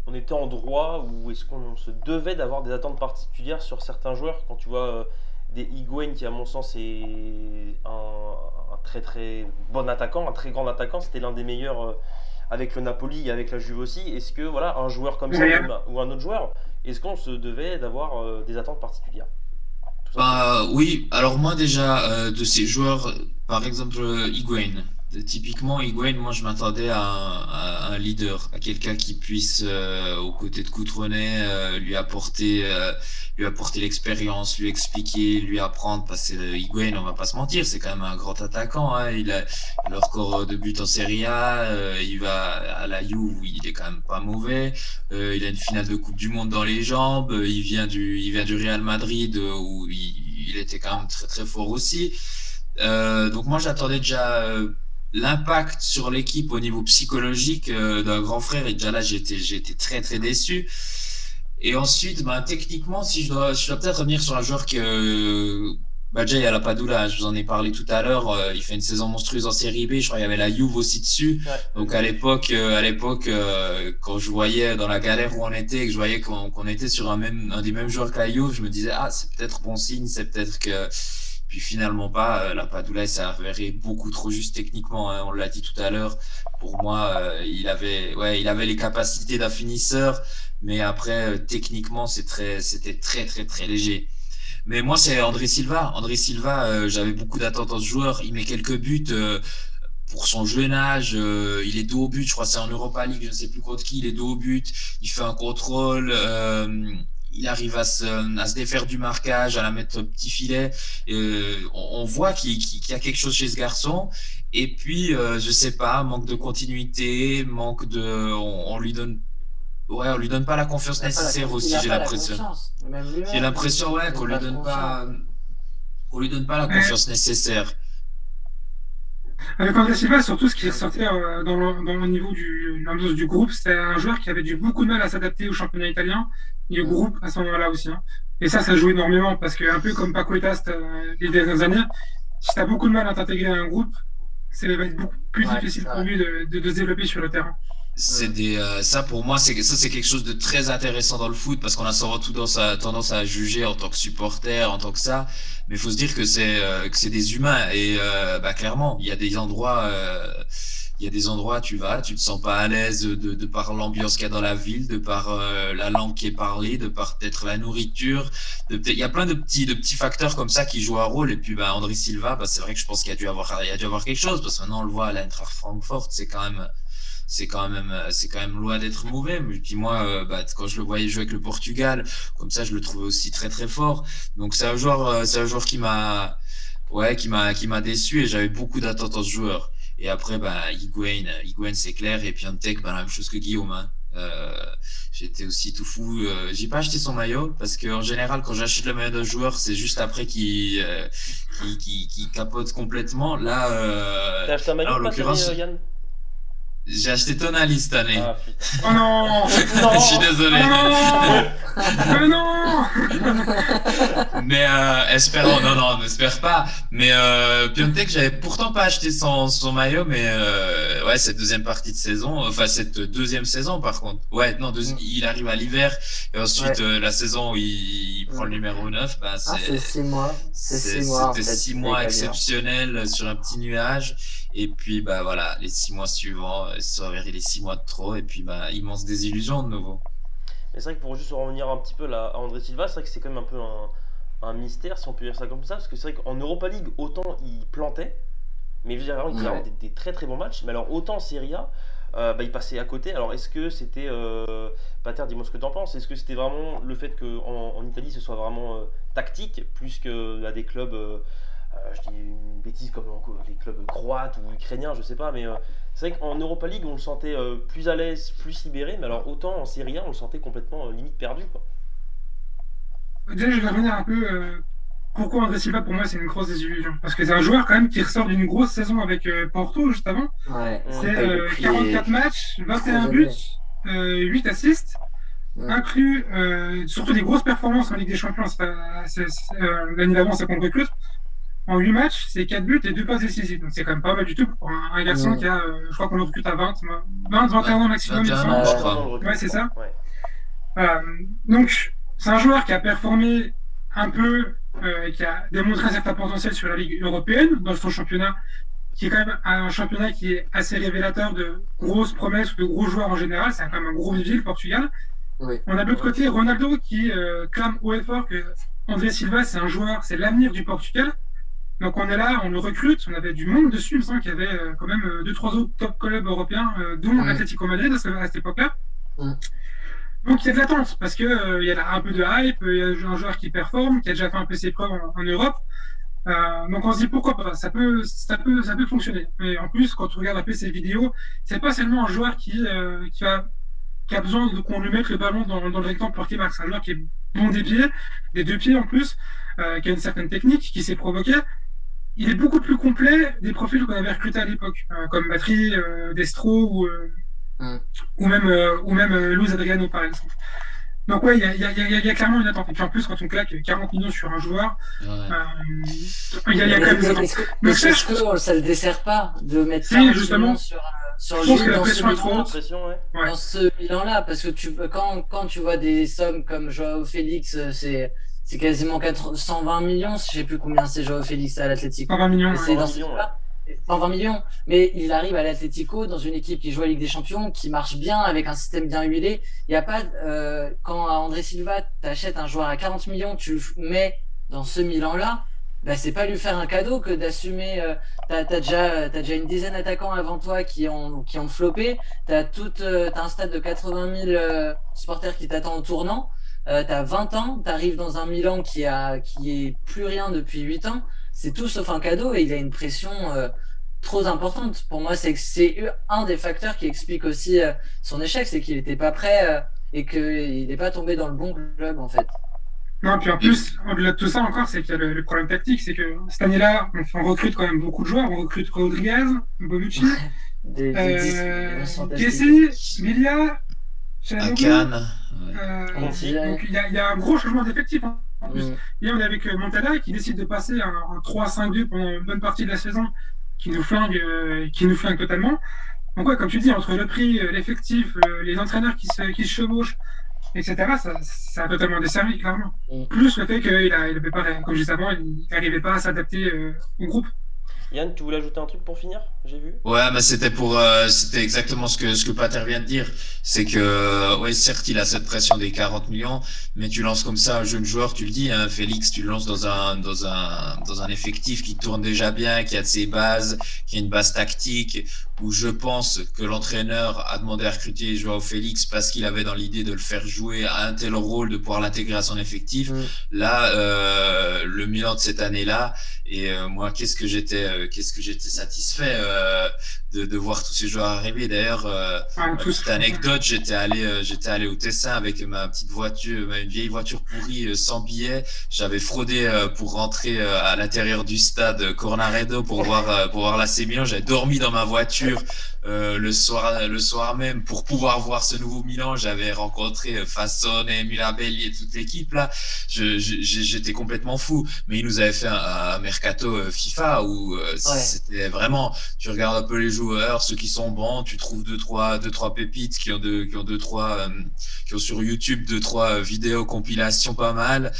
on était en droit ou est-ce qu'on se devait d'avoir des attentes particulières sur certains joueurs quand tu vois des Higuaín qui à mon sens est un très très bon attaquant, un très grand attaquant, c'était l'un des meilleurs avec le Napoli et avec la Juve aussi. Est-ce que voilà un joueur comme ça ou un autre joueur, est-ce qu'on se devait d'avoir des attentes particulières? Oui, alors moi déjà, de ces joueurs, par exemple Higuaín. Typiquement, Higuaín, moi je m'attendais à un leader, à quelqu'un qui puisse, aux côtés de Coutronnet, lui apporter l'expérience, lui expliquer, lui apprendre, parce que Higuaín, on va pas se mentir, c'est quand même un grand attaquant, hein. Il a le record de buts en Serie A, il va à la Juve, il est quand même pas mauvais, il a une finale de Coupe du Monde dans les jambes, il vient du Real Madrid où il était quand même très très fort aussi. Donc moi j'attendais déjà l'impact sur l'équipe au niveau psychologique d'un grand frère, et déjà là j'ai été très très déçu. Et ensuite, techniquement, si je dois peut-être revenir sur un joueur déjà il y a la Padula, je vous en ai parlé tout à l'heure, il fait une saison monstrueuse en Série B, je crois qu'il y avait la Juve aussi dessus. Ouais. Donc à l'époque, quand je voyais dans la galère où on était, et que je voyais qu'on était sur un des mêmes joueurs que la Juve, je me disais, ah, c'est peut-être bon signe, c'est peut-être que. Puis finalement pas, la Padula s'est avéré beaucoup trop juste techniquement, hein, on l'a dit tout à l'heure. Pour moi, il avait les capacités d'un finisseur, mais après techniquement c'était très très très léger. Mais moi c'est André Silva. André Silva, j'avais beaucoup d'attentes en ce joueur. Il met quelques buts pour son jeune âge. Il est dos au but, je crois que c'est en Europa League, je ne sais plus contre qui. Il est dos au but, il fait un contrôle. Il arrive à se défaire du marquage, à la mettre au petit filet. On voit qu'il y a quelque chose chez ce garçon. Et puis, je sais pas, manque de continuité, on lui donne pas la confiance nécessaire aussi, j'ai l'impression. J'ai l'impression, ouais, qu'on lui donne pas la confiance nécessaire. Avec André Silva, surtout ce qui ressortait dans le niveau de l'ambiance du groupe, c'était un joueur qui avait du beaucoup de mal à s'adapter au championnat italien et au groupe à ce moment-là aussi, hein. Et ça joue énormément parce que, un peu comme Paquetá les dernières années, si tu as beaucoup de mal à t'intégrer à un groupe, ça va être beaucoup plus Ouais, difficile c'est pour vrai. lui de se développer sur le terrain. Ça pour moi, c'est quelque chose de très intéressant dans le foot parce qu'on a souvent tendance à juger en tant que supporter, en tant que ça, mais il faut se dire que c'est des humains et bah clairement, il y a des endroits tu te sens pas à l'aise de par l'ambiance qu'il y a dans la ville, de par la langue qui est parlée, de par peut-être la nourriture, il y a plein de petits facteurs comme ça qui jouent un rôle et puis bah André Silva, bah c'est vrai que je pense qu'il y a dû avoir quelque chose parce que maintenant on le voit à l'Eintracht Francfort, c'est quand même loin d'être mauvais. Mais puis moi, bah, quand je le voyais jouer avec le Portugal, comme ça, je le trouvais aussi très très fort. Donc c'est un joueur qui m'a déçu et j'avais beaucoup d'attentes en ce joueur. Et après, bah, Higuain, c'est clair. Et Piontek, bah, la même chose que Guillaume, hein. J'étais aussi tout fou. J'ai pas acheté son maillot parce que en général, quand j'achète le maillot d'un joueur, c'est juste après qu'il capote complètement. T'as acheté un Là, maillot en ou pas cette année, l'occurrence, Yann? j'ai acheté Tonali cette année. Ah putain. Oh non! Je suis Non! désolé. Oh non! Mais non! Mais espérons, non, n'espère pas. Mais Piontek, j'avais pourtant pas acheté son maillot, mais ouais, cette deuxième partie de saison, enfin cette deuxième saison par contre. Ouais, non, il arrive à l'hiver et ensuite Ouais. la saison où il prend le numéro 9, bah, Ah, c'est 6 mois. C'est 6 mois en c'était fait. 6 mois Avec Alien. exceptionnels sur un petit nuage. Et puis bah voilà, les 6 mois suivants, se sont avérés les 6 mois de trop. Et puis bah immense désillusion de nouveau. Mais c'est vrai que pour juste revenir un petit peu là, à André Silva, c'est vrai que c'est quand même un peu un mystère, si on peut dire ça comme ça, parce que c'est vrai qu'en Europa League, autant il plantait, mais il faisait vraiment, Ouais. des très très bons matchs, mais alors autant en Serie A, bah, il passait à côté. Alors est-ce que c'était, Pater, dis-moi ce que t'en penses, est-ce que c'était vraiment le fait qu'en Italie ce soit vraiment tactique, plus que à des clubs, je dis une bêtise comme des clubs croates ou ukrainiens, je sais pas, mais c'est vrai qu'en Europa League on le sentait plus à l'aise, plus libéré, mais alors autant en Serie A on le sentait complètement limite perdu quoi. Déjà, je vais revenir un peu. Pourquoi André Silva, pour moi, c'est une grosse désillusion. Parce que c'est un joueur, quand même, qui ressort d'une grosse saison avec Porto, juste avant. Ouais. Mm. C'est Après, le prix 44 est matchs, trop 21 buts, élevé. 8 assists, Mm. inclus surtout des grosses performances en Ligue des Champions. L'année d'avant, c'est qu'on recrute. En 8 matchs, c'est 4 buts et 2 passes décisives. Donc c'est quand même pas mal du tout pour un garçon qui Mm. a, je crois qu'on le recrute à 21 ans maximum, il me 21 semble. ans, je 21 ans crois. de recrue, Ouais, je c'est crois. ça. Ouais. Donc, c'est un joueur qui a performé un peu, et qui a démontré un certain potentiel sur la Ligue européenne, dans son championnat, qui est quand même un championnat qui est assez révélateur de grosses promesses ou de gros joueurs en général. C'est quand même un gros vivier, le Portugal. Oui. On a de l'autre côté Ronaldo qui clame haut et fort que André Silva, c'est un joueur, c'est l'avenir du Portugal. Donc on est là, on le recrute, on avait du monde dessus, il me semble qu'il y avait quand même 2-3 autres top clubs européens, dont Mm. Atlético Madrid à cette époque-là. Mm. Donc il y a de l'attente, parce que il y a un peu de hype, il y a un joueur qui performe, qui a déjà fait un peu ses preuves en Europe. Donc on se dit pourquoi pas, ça peut fonctionner. Mais en plus, quand on regarde un peu ses vidéos, c'est pas seulement un joueur qui a besoin qu'on lui mette le ballon dans le rectangle pour qu'il marque. C'est un joueur qui est bon des pieds, des deux pieds en plus, qui a une certaine technique, qui s'est provoqué. Il est beaucoup plus complet des profils qu'on avait recrutés à l'époque, comme Battery, Destro Mm. ou même Luis Adriano par exemple. Donc ouais, il y a clairement une attente. Et puis en plus, quand on claque 40 millions sur un joueur, Ouais. il y a quand même des attentes. Donc ça, Est-ce que ça le dessert pas de mettre Si, 40 justement. millions sur Je pense lui que la dans ce pression est trop bilan? haute. Pression, ouais. Ouais. Dans ce bilan-là, parce que quand tu vois des sommes comme Joao Félix, c'est quasiment 120 millions, je sais plus combien c'est Joao Félix à l'Atlético. 120 millions. Mais c'est Ouais. dans 120 ce millions, là 120 millions. Mais il arrive à l'Atlético dans une équipe qui joue à Ligue des Champions, qui marche bien avec un système bien huilé. Il y a pas quand à André Silva t'achètes un joueur à 40 millions, tu le mets dans ce Milan-là. Bah, c'est pas lui faire un cadeau que d'assumer. T'as déjà une dizaine d'attaquants avant toi qui ont floppé. T'as un stade de 80 000 supporters qui t'attendent au tournant. T'as 20 ans, t'arrives dans un Milan qui est plus rien depuis 8 ans. C'est tout sauf un cadeau et il a une pression trop importante. Pour moi, c'est un des facteurs qui explique aussi son échec, c'est qu'il n'était pas prêt et qu'il n'est pas tombé dans le bon club en fait. Non, puis en plus, au-delà de tout ça encore, c'est qu'il y a le problème tactique, c'est que cette année-là, on recrute quand même beaucoup de joueurs. On recrute Rodriguez, Bonucci, une centaine Kessie, Milia, À Çalhanoğlu. Cannes. Donc il y a un gros changement d'effectif en plus. Et on est avec Montella qui décide de passer un 3-5-2 pendant une bonne partie de la saison qui nous flingue totalement. Donc ouais, comme tu dis, entre le prix, l'effectif, les entraîneurs qui se chevauchent, etc., ça a totalement desservi, clairement. Plus le fait qu'il avait pas, comme je disais avant, il n'arrivait pas à s'adapter au groupe. Yann, tu voulais ajouter un truc pour finir? J'ai vu. Ouais, mais c'était exactement ce que Pater vient de dire. C'est que, ouais, certes, il a cette pression des 40 millions, mais tu lances comme ça un jeune joueur, tu le dis, hein, Félix, tu le lances dans un effectif qui tourne déjà bien, qui a de ses bases, qui a une base tactique, où je pense que l'entraîneur a demandé à recruter Joao Félix parce qu'il avait dans l'idée de le faire jouer à un tel rôle, de pouvoir l'intégrer à son effectif. Là, le Milan de cette année-là, et moi, qu'est-ce que j'étais satisfait de voir tous ces joueurs arriver. D'ailleurs, petite anecdote, j'étais allé au Tessin avec ma petite voiture, une vieille voiture pourrie sans billet. J'avais fraudé pour rentrer à l'intérieur du stade Cornaredo pour voir l'AC Milan. J'avais dormi dans ma voiture le soir même pour pouvoir voir ce nouveau Milan. J'avais rencontré Fassone, Mirabelli et toute l'équipe là. J'étais complètement fou. Mais ils nous avaient fait un mercato FIFA où c'était vraiment, tu regardes un peu les joueurs, ceux qui sont bons, tu trouves deux trois pépites qui ont sur YouTube 2-3 vidéos compilation pas mal.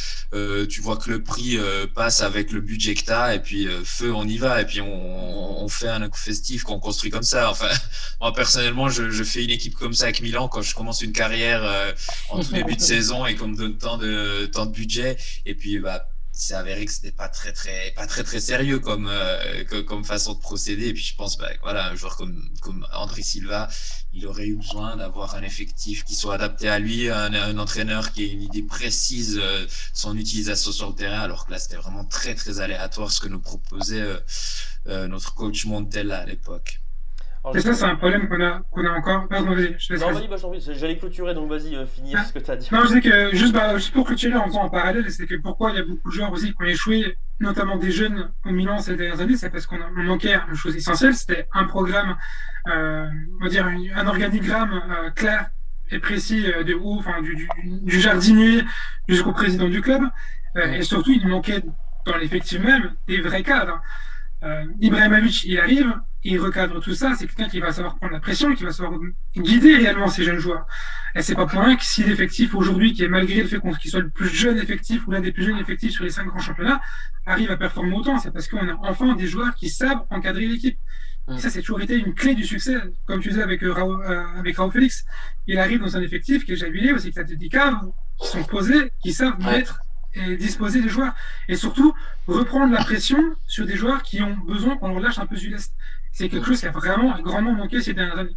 Tu vois que le prix passe avec le budget que t'as et puis feu, on y va et puis on fait un festif qu'on construit comme ça. Enfin, moi personnellement, je fais une équipe comme ça avec Milan quand je commence une carrière en tout début de saison et qu'on me donne tant de budget et puis c'est avéré que c'était pas très sérieux comme façon de procéder. Et puis je pense voilà, un joueur comme André Silva, il aurait eu besoin d'avoir un effectif qui soit adapté à lui, un entraîneur qui ait une idée précise de son utilisation sur le terrain, alors que là c'était vraiment très aléatoire ce que nous proposait notre coach Montella à l'époque. Et ça, c'est un problème qu'on a encore. Pardon, vas-y, je te laisse. Non, vas-y, je t'en prie. J'allais clôturer, donc vas-y, finir ce que tu as dit. Non, je disais que, juste pour clôturer en faisant un parallèle, c'est que pourquoi il y a beaucoup de joueurs aussi qui ont échoué, notamment des jeunes au Milan ces dernières années, c'est parce qu'on manquait une chose essentielle, c'était un programme, on va dire un organigramme clair et précis de haut, enfin, du jardinier jusqu'au président du club. Et surtout, il manquait dans l'effectif même des vrais cadres. Ibrahimovic, il arrive, il recadre tout ça, c'est quelqu'un qui va savoir prendre la pression, qui va savoir guider réellement ces jeunes joueurs. Et c'est pas pour rien que si l'effectif aujourd'hui, qui est malgré le fait qu'il soit le plus jeune effectif ou l'un des plus jeunes effectifs sur les 5 grands championnats, arrive à performer autant, c'est parce qu'on a enfin des joueurs qui savent encadrer l'équipe. Et ça, c'est toujours été une clé du succès, comme tu disais avec Raúl Félix. Il arrive dans un effectif qui est jabilé, aussi que tu as des caves qui sont posés, qui savent mettre et disposer des joueurs. Et surtout, reprendre la pression sur des joueurs qui ont besoin qu'on leur lâche un peu du lest. C'est quelque chose qui a vraiment grandement manqué ces dernières années.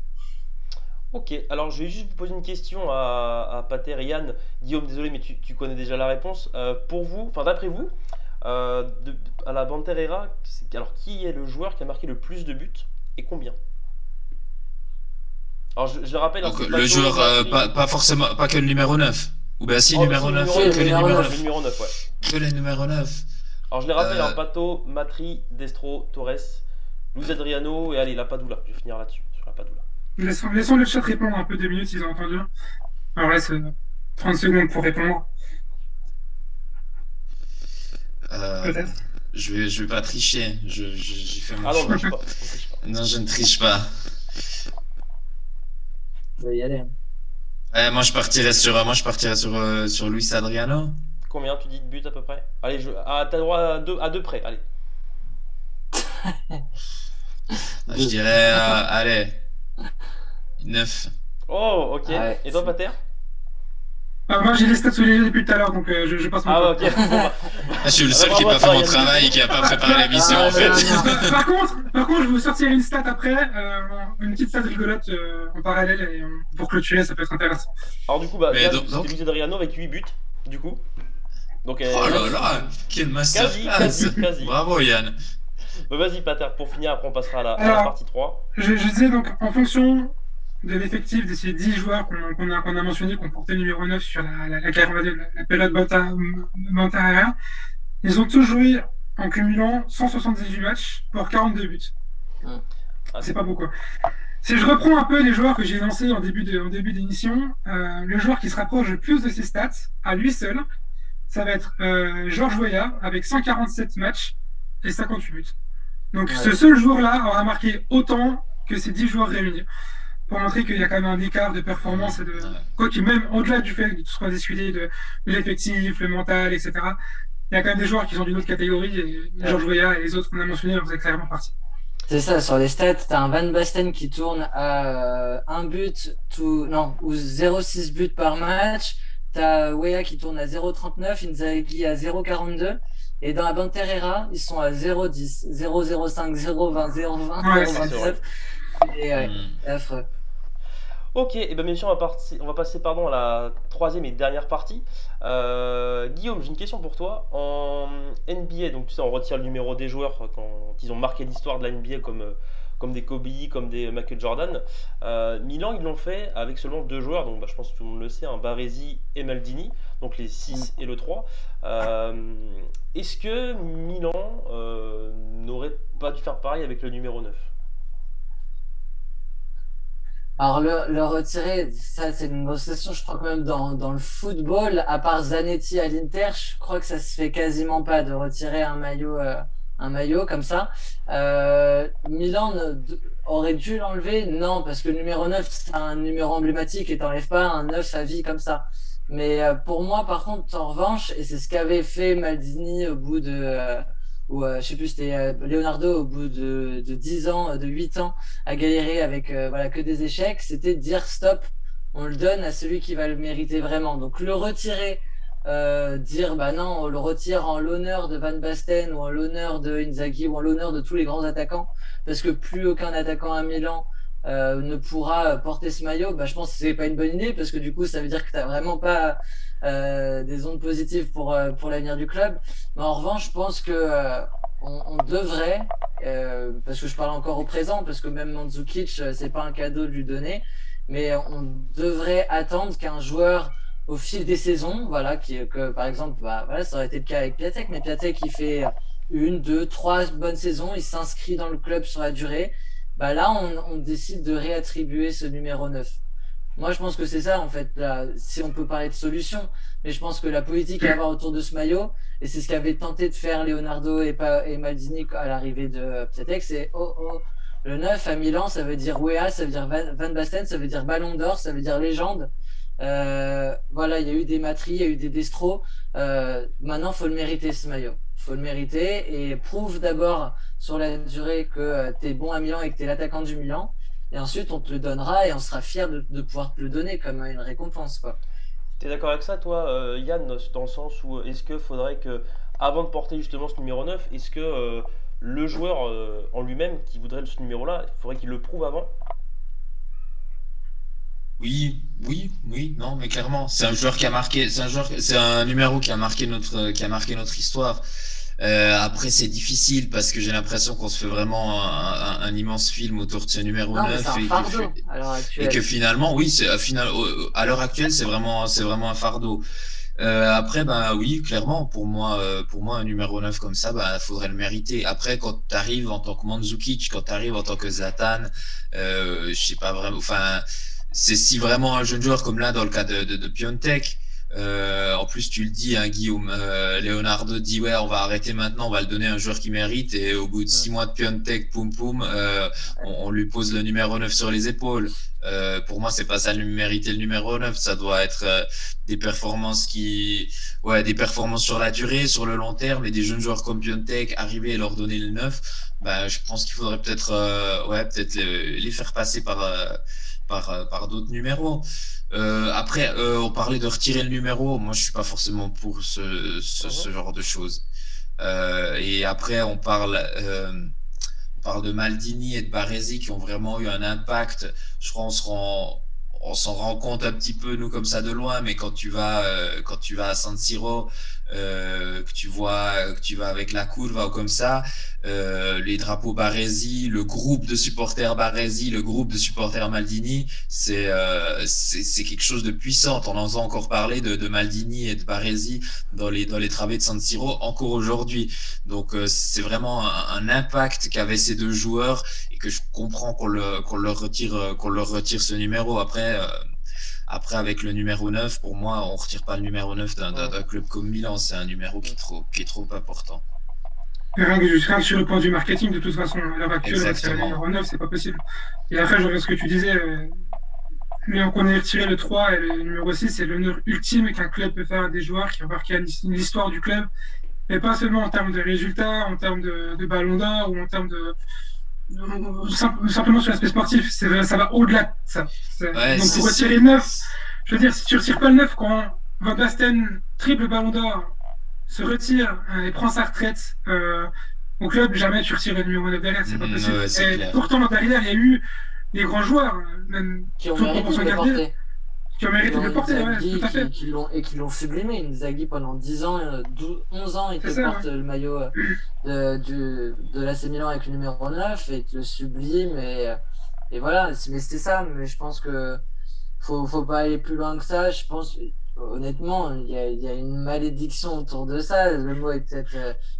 Ok, alors je vais juste vous poser une question à Pater et Yann. Guillaume, désolé, mais tu connais déjà la réponse. Pour vous, enfin d'après vous, à la Banterera, alors qui est le joueur qui a marqué le plus de buts et combien? Alors je le rappelle. Donc, le joueur, pas forcément, pas que le numéro 9. Ou bien si, numéro 9. Que les numéro 9, ouais. Que les numéros 9. Alors je les rappelle, Pato, Matri, Destro, Torres, Luis Adriano et allez, Lapadula. Je vais finir là-dessus, sur Lapadula. Laissons le chat répondre un peu 2 minutes s'ils ont entendu. Alors là, c'est 30 secondes pour répondre. Peut-être. Je vais pas tricher. J'ai fait mon choix. Non, triche pas. Non, je ne triche pas. On va y aller. Moi, je partirais sur Luis Adriano. Combien tu dis de buts à peu près? Allez, t'as droit à deux près, allez. Je dirais, allez, 9. Oh, ok. Ouais, et toi, Pater? Moi, j'ai les stats sous les yeux depuis tout à l'heure, donc je passe mon temps. Ok. Je suis le seul qui n'a pas fait mon travail et qui n'a pas préparé l'émission, en fait. Par contre, je vais vous sortir une stat après, une petite stat rigolote en parallèle, et pour clôturer, ça peut être intéressant. Alors, du coup, c'était Luis Adriano avec 8 buts, du coup. Donc, oh là là, quel masterclass. Quasi. Bravo, Yann. Vas-y, Pater, pour finir, après on passera à la partie 3. Je disais donc, en fonction de l'effectif de ces 10 joueurs qu'on a mentionnés, qu'on portait numéro 9 sur la période Bantarera, ils ont tous joué en cumulant 178 matchs pour 42 buts. C'est pas beaucoup. Si je reprends un peu les joueurs que j'ai lancés en début d'émission, le joueur qui se rapproche le plus de ses stats, à lui seul, ça va être Georges Weah avec 147 matchs et 58 buts. Donc ce seul joueur-là aura marqué autant que ces 10 joueurs réunis. Pour montrer qu'il y a quand même un écart de performance et de. Quoi qu'il, même au-delà du fait de tout ce qu'on a discuté, de l'effectif, le mental, etc., il y a quand même des joueurs qui sont d'une autre catégorie et Georges Weah et les autres qu'on a mentionnés en faisaient clairement partie. C'est ça, sur les stats, tu as un Van Basten qui tourne à 1 but, ou 0,6 buts par match. Tu as Weah qui tourne à 0,39, Inzaghi à 0,42. Et dans la Banterera, ils sont à 0,10, 0,05, 0,20, 0,20, 0,29. C'est affreux. Ok, et bien messieurs, on va passer à la troisième et dernière partie. Guillaume, j'ai une question pour toi. En NBA, donc tu sais, on retire le numéro des joueurs quand ils ont marqué l'histoire de la NBA comme des Kobe, comme des Michael Jordan. Milan, ils l'ont fait avec seulement 2 joueurs, donc je pense que tout le monde le sait, Baresi et Maldini, donc les 6 et le 3. Est-ce que Milan n'aurait pas dû faire pareil avec le numéro 9? Alors, le retirer, ça, c'est une grosse question. Je crois quand même dans le football, à part Zanetti à l'Inter, je crois que ça se fait quasiment pas de retirer un maillot comme ça. Milan aurait dû l'enlever? Non, parce que le numéro 9, c'est un numéro emblématique et t'enlèves pas un 9 à vie comme ça. Mais pour moi, par contre, en revanche, et c'est ce qu'avait fait Maldini au bout de... ou je sais plus, c'était Leonardo au bout de 10 ans, de 8 ans à galérer avec que des échecs, c'était de dire stop, on le donne à celui qui va le mériter vraiment. Donc le retirer, dire bah non, on le retire en l'honneur de Van Basten ou en l'honneur de Inzaghi ou en l'honneur de tous les grands attaquants, parce que plus aucun attaquant à Milan ne pourra porter ce maillot, je pense que c'est pas une bonne idée, parce que du coup ça veut dire que tu n'as vraiment pas des ondes positives pour l'avenir du club. Mais en revanche, je pense que on devrait, parce que je parle encore au présent, parce que même Mandzukic, c'est pas un cadeau de lui donner, mais on devrait attendre qu'un joueur au fil des saisons, voilà, que par exemple, ça aurait été le cas avec Piatek, mais Piatek il fait 1, 2, 3 bonnes saisons, il s'inscrit dans le club sur la durée, là on décide de réattribuer ce numéro 9. Moi, je pense que c'est ça, en fait, là, si on peut parler de solution. Mais je pense que la politique à avoir autour de ce maillot, et c'est ce qu'avait tenté de faire Leonardo et Maldini à l'arrivée de Piatek, c'est le 9 à Milan, ça veut dire Weah, ça veut dire Van Basten, ça veut dire Ballon d'Or, ça veut dire légende. Voilà, il y a eu des Matri, il y a eu des Destro. Maintenant, il faut le mériter, ce maillot. Il faut le mériter et prouve d'abord sur la durée que tu es bon à Milan et que tu es l'attaquant du Milan. Et ensuite, on te le donnera et on sera fier de pouvoir te le donner comme une récompense, quoi. T'es d'accord avec ça, toi, Yann, dans le sens où est-ce qu'il faudrait que, avant de porter justement ce numéro 9, est-ce que le joueur en lui-même qui voudrait ce numéro-là, il faudrait qu'il le prouve avant? Oui, non, mais clairement, c'est un joueur qui a marqué, c'est un numéro qui a marqué notre histoire. Après, c'est difficile parce que j'ai l'impression qu'on se fait vraiment un immense film autour de ce numéro Non, mais 9 c'est un fardeau à l'heure et que actuelle. finalement, oui, à l'heure actuelle, c'est vraiment un fardeau. Après, oui, clairement, pour moi, un numéro 9 comme ça, faudrait le mériter. Après, quand tu arrives en tant que Mandzukic, quand tu arrives en tant que Zlatan, je sais pas vraiment, enfin, c'est si vraiment un jeune joueur comme là, dans le cas de Piontek. En plus, tu le dis, hein, Guillaume, Leonardo dit ouais, on va arrêter maintenant, on va le donner à un joueur qui mérite. Et au bout de 6 mois de Piontek, poum poum, on lui pose le numéro 9 sur les épaules. Pour moi, c'est pas ça mériter le numéro 9, ça doit être des performances des performances sur la durée, sur le long terme, et des jeunes joueurs comme Piontek, arriver et leur donner le 9, je pense qu'il faudrait peut-être peut-être les faire passer par d'autres numéros. Après, on parlait de retirer le numéro. Moi, je suis pas forcément pour ce genre de choses. Et après, on parle de Maldini et de Baresi qui ont vraiment eu un impact. Je crois on s'en rend compte un petit peu nous comme ça de loin, mais quand tu vas à San Siro, que que tu vas avec la curva ou comme ça, les drapeaux Baresi, le groupe de supporters Baresi, le groupe de supporters Maldini, c'est quelque chose de puissant. On entend encore parler de Maldini et de Baresi dans les travées de San Siro encore aujourd'hui. Donc c'est vraiment un impact qu'avaient ces deux joueurs et que je comprends qu'on leur retire ce numéro. Après, avec le numéro 9, pour moi, on ne retire pas le numéro 9 d'un club comme Milan. C'est un numéro qui est trop important. Rien que sur le point du marketing, de toute façon, à l'heure actuelle, retirer le numéro 9, c'est pas possible. Et après, je reviens à ce que tu disais, qu'on ait retiré le 3 et le numéro 6, c'est l'honneur ultime qu'un club peut faire à des joueurs qui ont marqué l'histoire du club, et pas seulement en termes de résultats, en termes de ballon d'or ou en termes simplement sur l'aspect sportif. Ça va au-delà de ça. Ouais, donc pour retirer le 9, je veux dire, si tu ne retires pas le 9 quand Van Basten, triple ballon d'or, se retire et prend sa retraite au club, jamais tu retires le numéro 9 derrière, c'est pas possible. Ouais, et pourtant, derrière, il y a eu des grands joueurs, même qui ont mérité de le porter. Qui ont mérité de le porter, Inzaghi, tout à fait. Qui l'ont sublimé. Inzaghi, pendant 10 ans, 11 ans, il te porte le maillot de l'AC Milan avec le numéro 9 et te le sublime. Et voilà, mais c'était ça. Mais je pense que faut pas aller plus loin que ça. Je pense, honnêtement, il y a une malédiction autour de ça. Le mot est peut-être...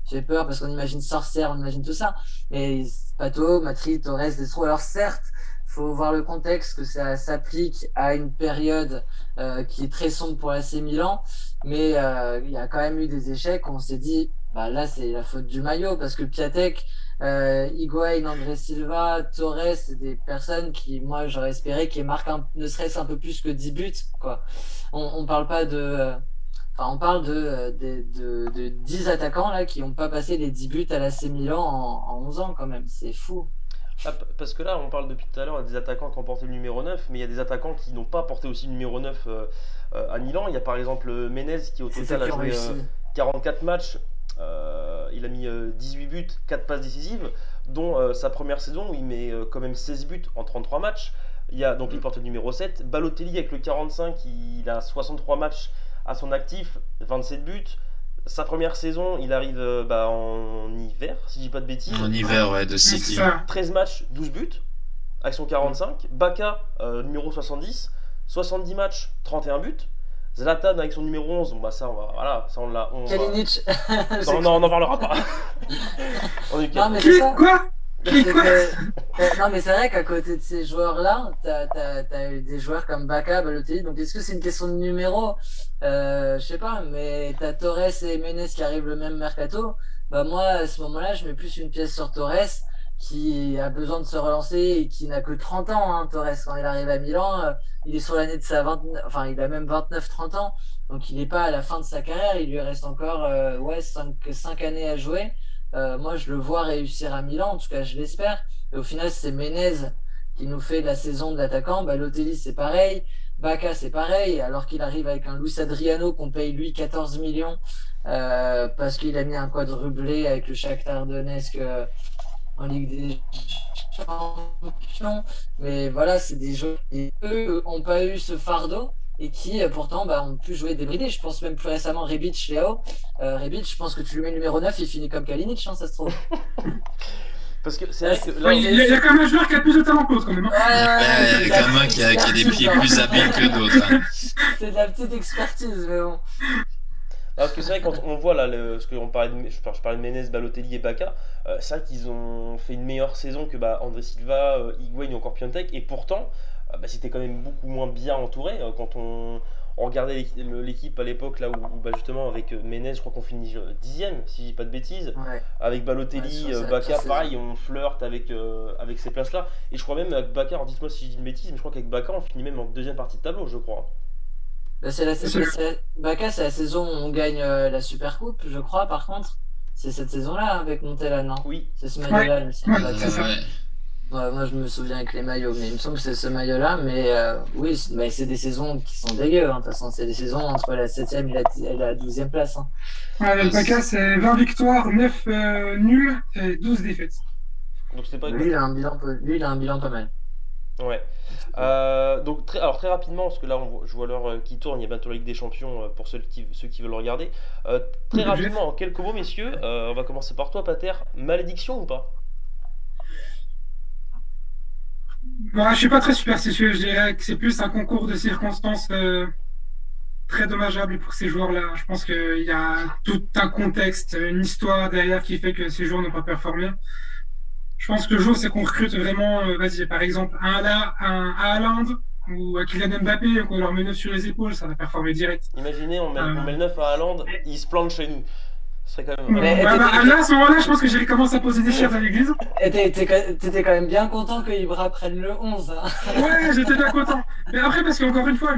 j'ai peur parce qu'on imagine sorcière, on imagine tout ça. Mais Pato, Matri, Torres, Destro, alors certes, faut voir le contexte, que ça s'applique à une période qui est très sombre pour l'AC Milan, mais il y a quand même eu des échecs. On s'est dit, bah là c'est la faute du maillot, parce que Piatek, Higuaín, André Silva, Torres, c'est des personnes qui, moi j'aurais espéré qu'ils marquent ne serait-ce un peu plus que 10 buts, quoi. On parle pas de... on parle de 10 attaquants là qui n'ont pas passé les 10 buts à l'AC Milan en 11 ans quand même, c'est fou. Ah, parce que là, on parle depuis tout à l'heure des attaquants qui ont porté le numéro 9, mais il y a des attaquants qui n'ont pas porté aussi le numéro 9 à Milan. Il y a par exemple Menez qui au total a joué 44 matchs, il a mis 18 buts, 4 passes décisives, dont sa première saison où il met quand même 16 buts en 33 matchs. Donc il porte le numéro 7. Balotelli avec le 45, il a 63 matchs à son actif, 27 buts. Sa première saison, il arrive en hiver, si je dis pas de bêtises. En hiver, ouais, de City. 13 matchs, 12 buts, avec son 45. Baka, numéro 70, 70 matchs, 31 buts. Zlatan avec son numéro 11, bon, bah ça, on l'a. Kalinic. On n'en parlera pas. Non, mais c'est ça. Quoi non, mais c'est vrai qu'à côté de ces joueurs-là, t'as eu des joueurs comme Baka, Balotelli. Donc, est-ce que c'est une question de numéro? Je sais pas, mais t'as Torres et Menez qui arrivent le même mercato. Bah, moi, à ce moment-là, je mets plus une pièce sur Torres qui a besoin de se relancer et qui n'a que 30 ans, hein, Torres. Quand il arrive à Milan, il est sur l'année de sa 29, enfin, il a même 29-30 ans. Donc, il n'est pas à la fin de sa carrière. Il lui reste encore 5 années à jouer. Moi, je le vois réussir à Milan, en tout cas, je l'espère. Et au final, c'est Menez qui nous fait la saison de l'attaquant. Balotelli, c'est pareil. Baka, c'est pareil. Alors qu'il arrive avec un Luis Adriano qu'on paye lui 14 millions parce qu'il a mis un quadruplé avec le Shakhtar Donetsk en Ligue des Champions. Mais voilà, c'est des joueurs qui, eux, n'ont pas eu ce fardeau et qui pourtant ont pu jouer débridés. Je pense même plus récemment Rebic, Léo. Rebic, je pense que tu lui mets le numéro 9, il finit comme Kalinic, hein, ça se trouve. Parce que c'est vrai que là, il y a quand même un joueur qui a plus de talent que l'autre, quand même. Il y a quand même un qui a des pieds plus habiles que d'autres. Hein. C'est de la petite expertise, mais bon. Parce que c'est vrai, quand on voit là, je parlais de Menez, Balotelli et Baka, c'est vrai qu'ils ont fait une meilleure saison que André Silva, Higuaín ou encore Piontek, et pourtant, c'était quand même beaucoup moins bien entouré. Quand on regardait l'équipe à l'époque, là où justement avec Menez, je crois qu'on finit 10ème, si je dis pas de bêtises. Ouais. Avec Balotelli, Baka, pareil, on flirte avec ces places-là. Et je crois même avec Baka, alors dites-moi si je dis une bêtise, mais je crois qu'avec Baka, on finit même en deuxième partie de tableau, je crois. Baka, c'est la saison où on gagne la Super Coupe, je crois, par contre. C'est cette saison-là avec Montella, non? Oui. C'est ce maillot-là, il me semble. Ouais. Moi, je me souviens avec les maillots, mais il me semble que c'est ce maillot-là. Mais oui, c'est des saisons qui sont dégueu. Hein. De toute façon, c'est des saisons entre la 7ème et la 12e place. Hein. Ouais, le Baka, c'est 20 victoires, 9 nuls et 12 défaites. Donc c'était pas lui, il a un bilan pas mal. Ouais. Donc alors très rapidement, parce que là je vois l'heure qui tourne, il y a bientôt la Ligue des Champions pour ceux qui veulent regarder. Très Objectif. rapidement, en quelques mots, messieurs, on va commencer par toi, Pater. Malédiction ou pas? Moi, je suis pas très superstitieux. Je dirais que c'est plus un concours de circonstances très dommageable pour ces joueurs-là. Je pense qu'il y a tout un contexte, une histoire derrière qui fait que ces joueurs n'ont pas performé. Je pense que le jour, c'est qu'on recrute vraiment, vas-y, par exemple, un Haaland ou un Kylian Mbappé, qu'on leur met 9 sur les épaules, ça va performer direct. Imaginez, on met Euh, le 9 à Haaland, il se plante chez nous. Ce serait quand même bon, Mais là, à ce moment-là, je pense que j'ai commencé à poser des chefs à l'église. t'étais quand même bien content que Ibra prenne le 11, hein. Ouais, j'étais bien content. Mais après, parce qu'encore une fois,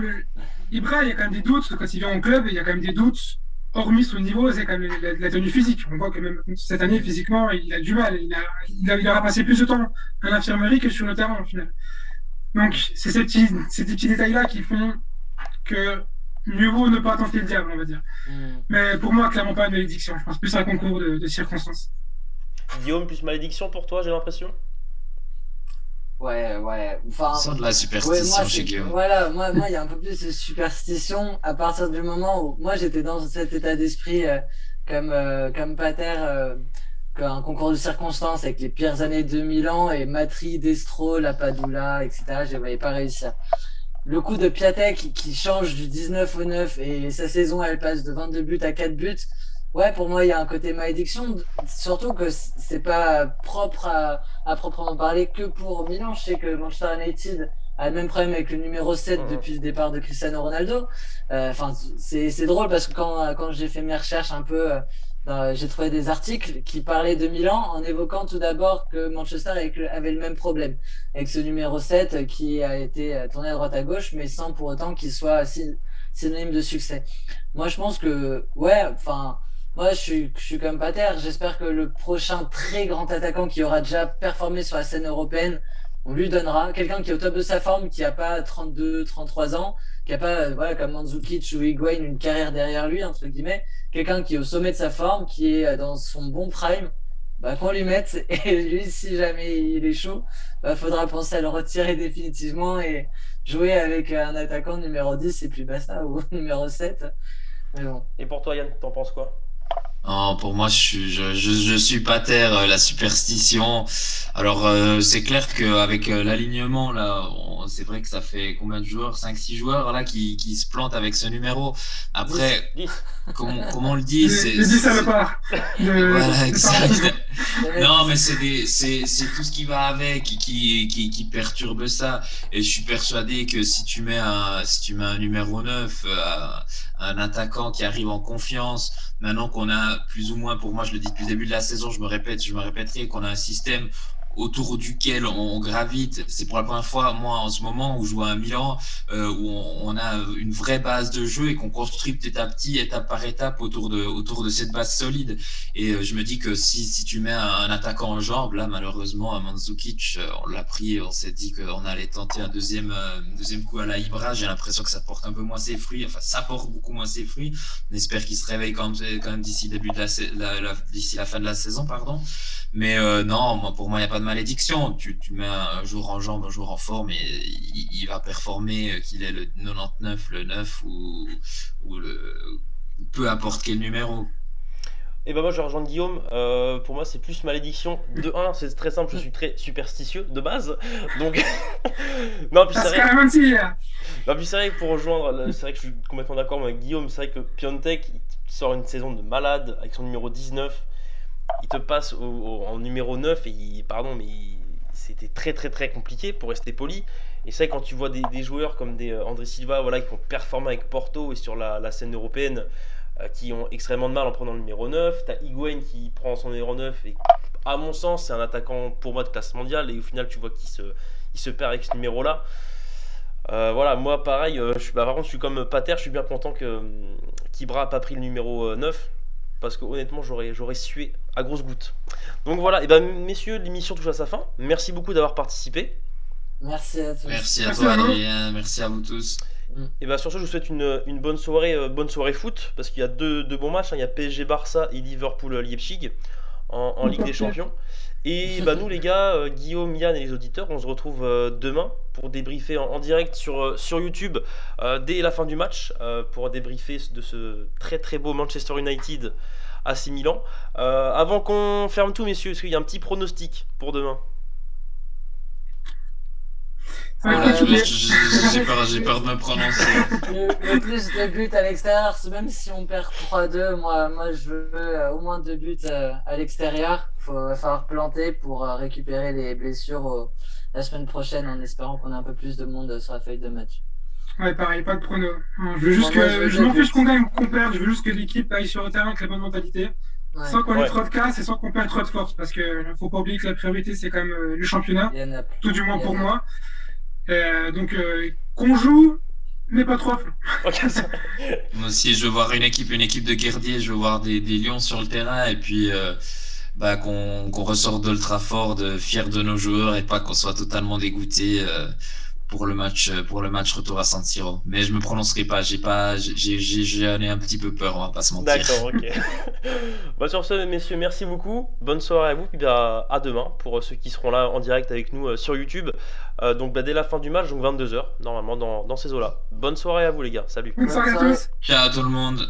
Ibra, il y a quand même des doutes. Quand il vient en club, il y a quand même des doutes. Hormis son niveau, c'est quand même la tenue physique. On voit que même cette année, physiquement, il a du mal. Il aura passé plus de temps à l'infirmerie que sur le terrain, au final. Donc, c'est ces petits détails-là qui font que mieux vaut ne pas tenter le diable, on va dire. Hmm. Mais pour moi, clairement pas une malédiction. Je pense plus à un concours de circonstances. Guillaume plus malédiction pour toi, j'ai l'impression. Ouais. On Enfin, sent de la ouais, moi, superstition chez Guillaume. voilà, il y a un peu plus de superstition à partir du moment où moi j'étais dans cet état d'esprit comme Pater, qu'un concours de circonstances avec les pires années de Milan et Matri, Destro, Lapadula, etc. Je ne voyais pas réussir. Le coup de Piatek qui change du 19 au 9 et sa saison elle passe de 22 buts à 4 buts. Ouais, pour moi, il y a un côté malédiction, surtout que c'est pas propre à proprement parler que pour Milan. Je sais que Manchester United a le même problème avec le numéro 7 Mhm. depuis le départ de Cristiano Ronaldo. Enfin, c'est drôle parce que quand j'ai fait mes recherches un peu, j'ai trouvé des articles qui parlaient de Milan en évoquant tout d'abord que Manchester avait le même problème avec ce numéro 7 qui a été tourné à droite à gauche, mais sans pour autant qu'il soit synonyme de succès. Moi, je pense que, ouais, enfin, moi, je suis comme Pater. J'espère que le prochain très grand attaquant qui aura déjà performé sur la scène européenne, on lui donnera. Quelqu'un qui est au top de sa forme, qui n'a pas 32, 33 ans, qui n'a pas, voilà, comme Mandzukic ou Higuain, une carrière derrière lui, entre guillemets. Quelqu'un qui est au sommet de sa forme, qui est dans son bon prime, bah, qu'on lui mette. Et lui, si jamais il est chaud, bah, faudra penser à le retirer définitivement et jouer avec un attaquant numéro 10 et puis basta, ou numéro 7. Mais bon. Et pour toi, Yann, t'en penses quoi? Non, pour moi, je suis pas terre, la superstition. Alors, c'est clair qu'avec l'alignement, là, c'est vrai que ça fait combien de joueurs? 5 6 joueurs, là, qui se plantent avec ce numéro. 10. Après, 10. comme on le dit, Les 10 salopards voilà, de Tarantino. exact. Non, mais c'est tout ce qui va avec qui perturbe ça. Et je suis persuadé que si tu mets un numéro 9, un attaquant qui arrive en confiance, maintenant qu'on a plus ou moins, pour moi, je le dis depuis le début de la saison, je me répéterai qu'on a un système autour duquel on gravite. C'est pour la première fois, moi, en ce moment, où je vois un Milan, où on a une vraie base de jeu et qu'on construit petit à petit, étape par étape, autour de cette base solide. Et je me dis que si tu mets un attaquant en jambe, là, malheureusement, à Mandzukic, on l'a pris, on s'est dit qu'on allait tenter un deuxième coup à la Ibra. J'ai l'impression que ça porte un peu moins ses fruits. Enfin, ça porte beaucoup moins ses fruits. On espère qu'il se réveille quand même d'ici début de d'ici la fin de la saison, pardon. Mais non, pour moi, il n'y a pas de malédiction. Tu mets un jour en jambe, un jour en forme, et il va performer, qu'il ait le 99, le 9 ou peu importe quel numéro. Et bah moi je vais rejoindre Guillaume. Pour moi c'est plus malédiction. De un, c'est très simple, je suis très superstitieux de base. Donc non puis c'est Parce vrai. qu'à même si, Non puis c'est vrai que pour rejoindre, c'est vrai que je suis complètement d'accord avec Guillaume. C'est vrai que Piontek il sort une saison de malade avec son numéro 19. Il te passe en numéro 9 et pardon mais c'était très très très compliqué pour rester poli. Et c'est vrai quand tu vois des joueurs comme des André Silva voilà, qui ont performé avec Porto et sur la scène européenne qui ont extrêmement de mal en prenant le numéro 9. T'as Higuain qui prend son numéro 9 et à mon sens c'est un attaquant pour moi de classe mondiale et au final tu vois il se perd avec ce numéro là. Voilà, moi pareil, par contre je suis comme Pater, je suis bien content qu'Ibra n'a pas pris le numéro 9 parce que honnêtement j'aurais sué à grosses gouttes. Donc voilà, et ben messieurs, l'émission touche à sa fin. Merci beaucoup d'avoir participé. Merci à tous. Merci à merci toi, à vous. Adrien. Merci à vous tous. Et bien sur ce, je vous souhaite une bonne soirée foot, parce qu'il y a deux bons matchs, hein. Il y a PSG Barça et Liverpool Leipzig. en Ligue des Champions. Et bah, nous les gars, Guillaume, Yann et les auditeurs, on se retrouve demain pour débriefer en direct sur YouTube dès la fin du match, pour débriefer de ce très très beau Manchester United AC Milan. Avant qu'on ferme tout, messieurs, est-ce qu'il y a un petit pronostic pour demain? Voilà, Écoute, j'ai peur de me prononcer. Le plus de buts à l'extérieur, même si on perd 3-2, moi je veux au moins 2 buts à l'extérieur. Va falloir planter pour récupérer les blessures la semaine prochaine en espérant qu'on ait un peu plus de monde sur la feuille de match. ouais, pareil, pas de prono. Je veux juste Moi, je veux je m'en deux buts. fiche qu'on gagne ou qu'on perde, je veux juste que l'équipe aille sur le terrain avec la bonne mentalité, Ouais. sans qu'on ait Ouais. trop de casse et sans qu'on perde trop de force, parce que faut pas oublier que la priorité c'est quand même le championnat, Il y en a tout du moins il y en pour a- moi. Donc qu'on joue, mais pas trop à fond. Ok, ça- Moi aussi, je veux voir une équipe de guerriers, je veux voir des lions sur le terrain et puis qu'on ressort d'Old Trafford fiers de nos joueurs et pas qu'on soit totalement dégoûté pour le match retour à San Siro. Mais je me prononcerai pas, j'en ai un petit peu peur, on va pas se mentir. D'accord, ok. Bah, sur ce, messieurs, merci beaucoup. Bonne soirée à vous. Puis bah, à demain pour ceux qui seront là en direct avec nous sur YouTube. Donc bah, dès la fin du match, donc 22h, normalement dans ces eaux-là. Bonne soirée à vous, les gars. Salut. Bonne soirée à tous. Ciao tout le monde.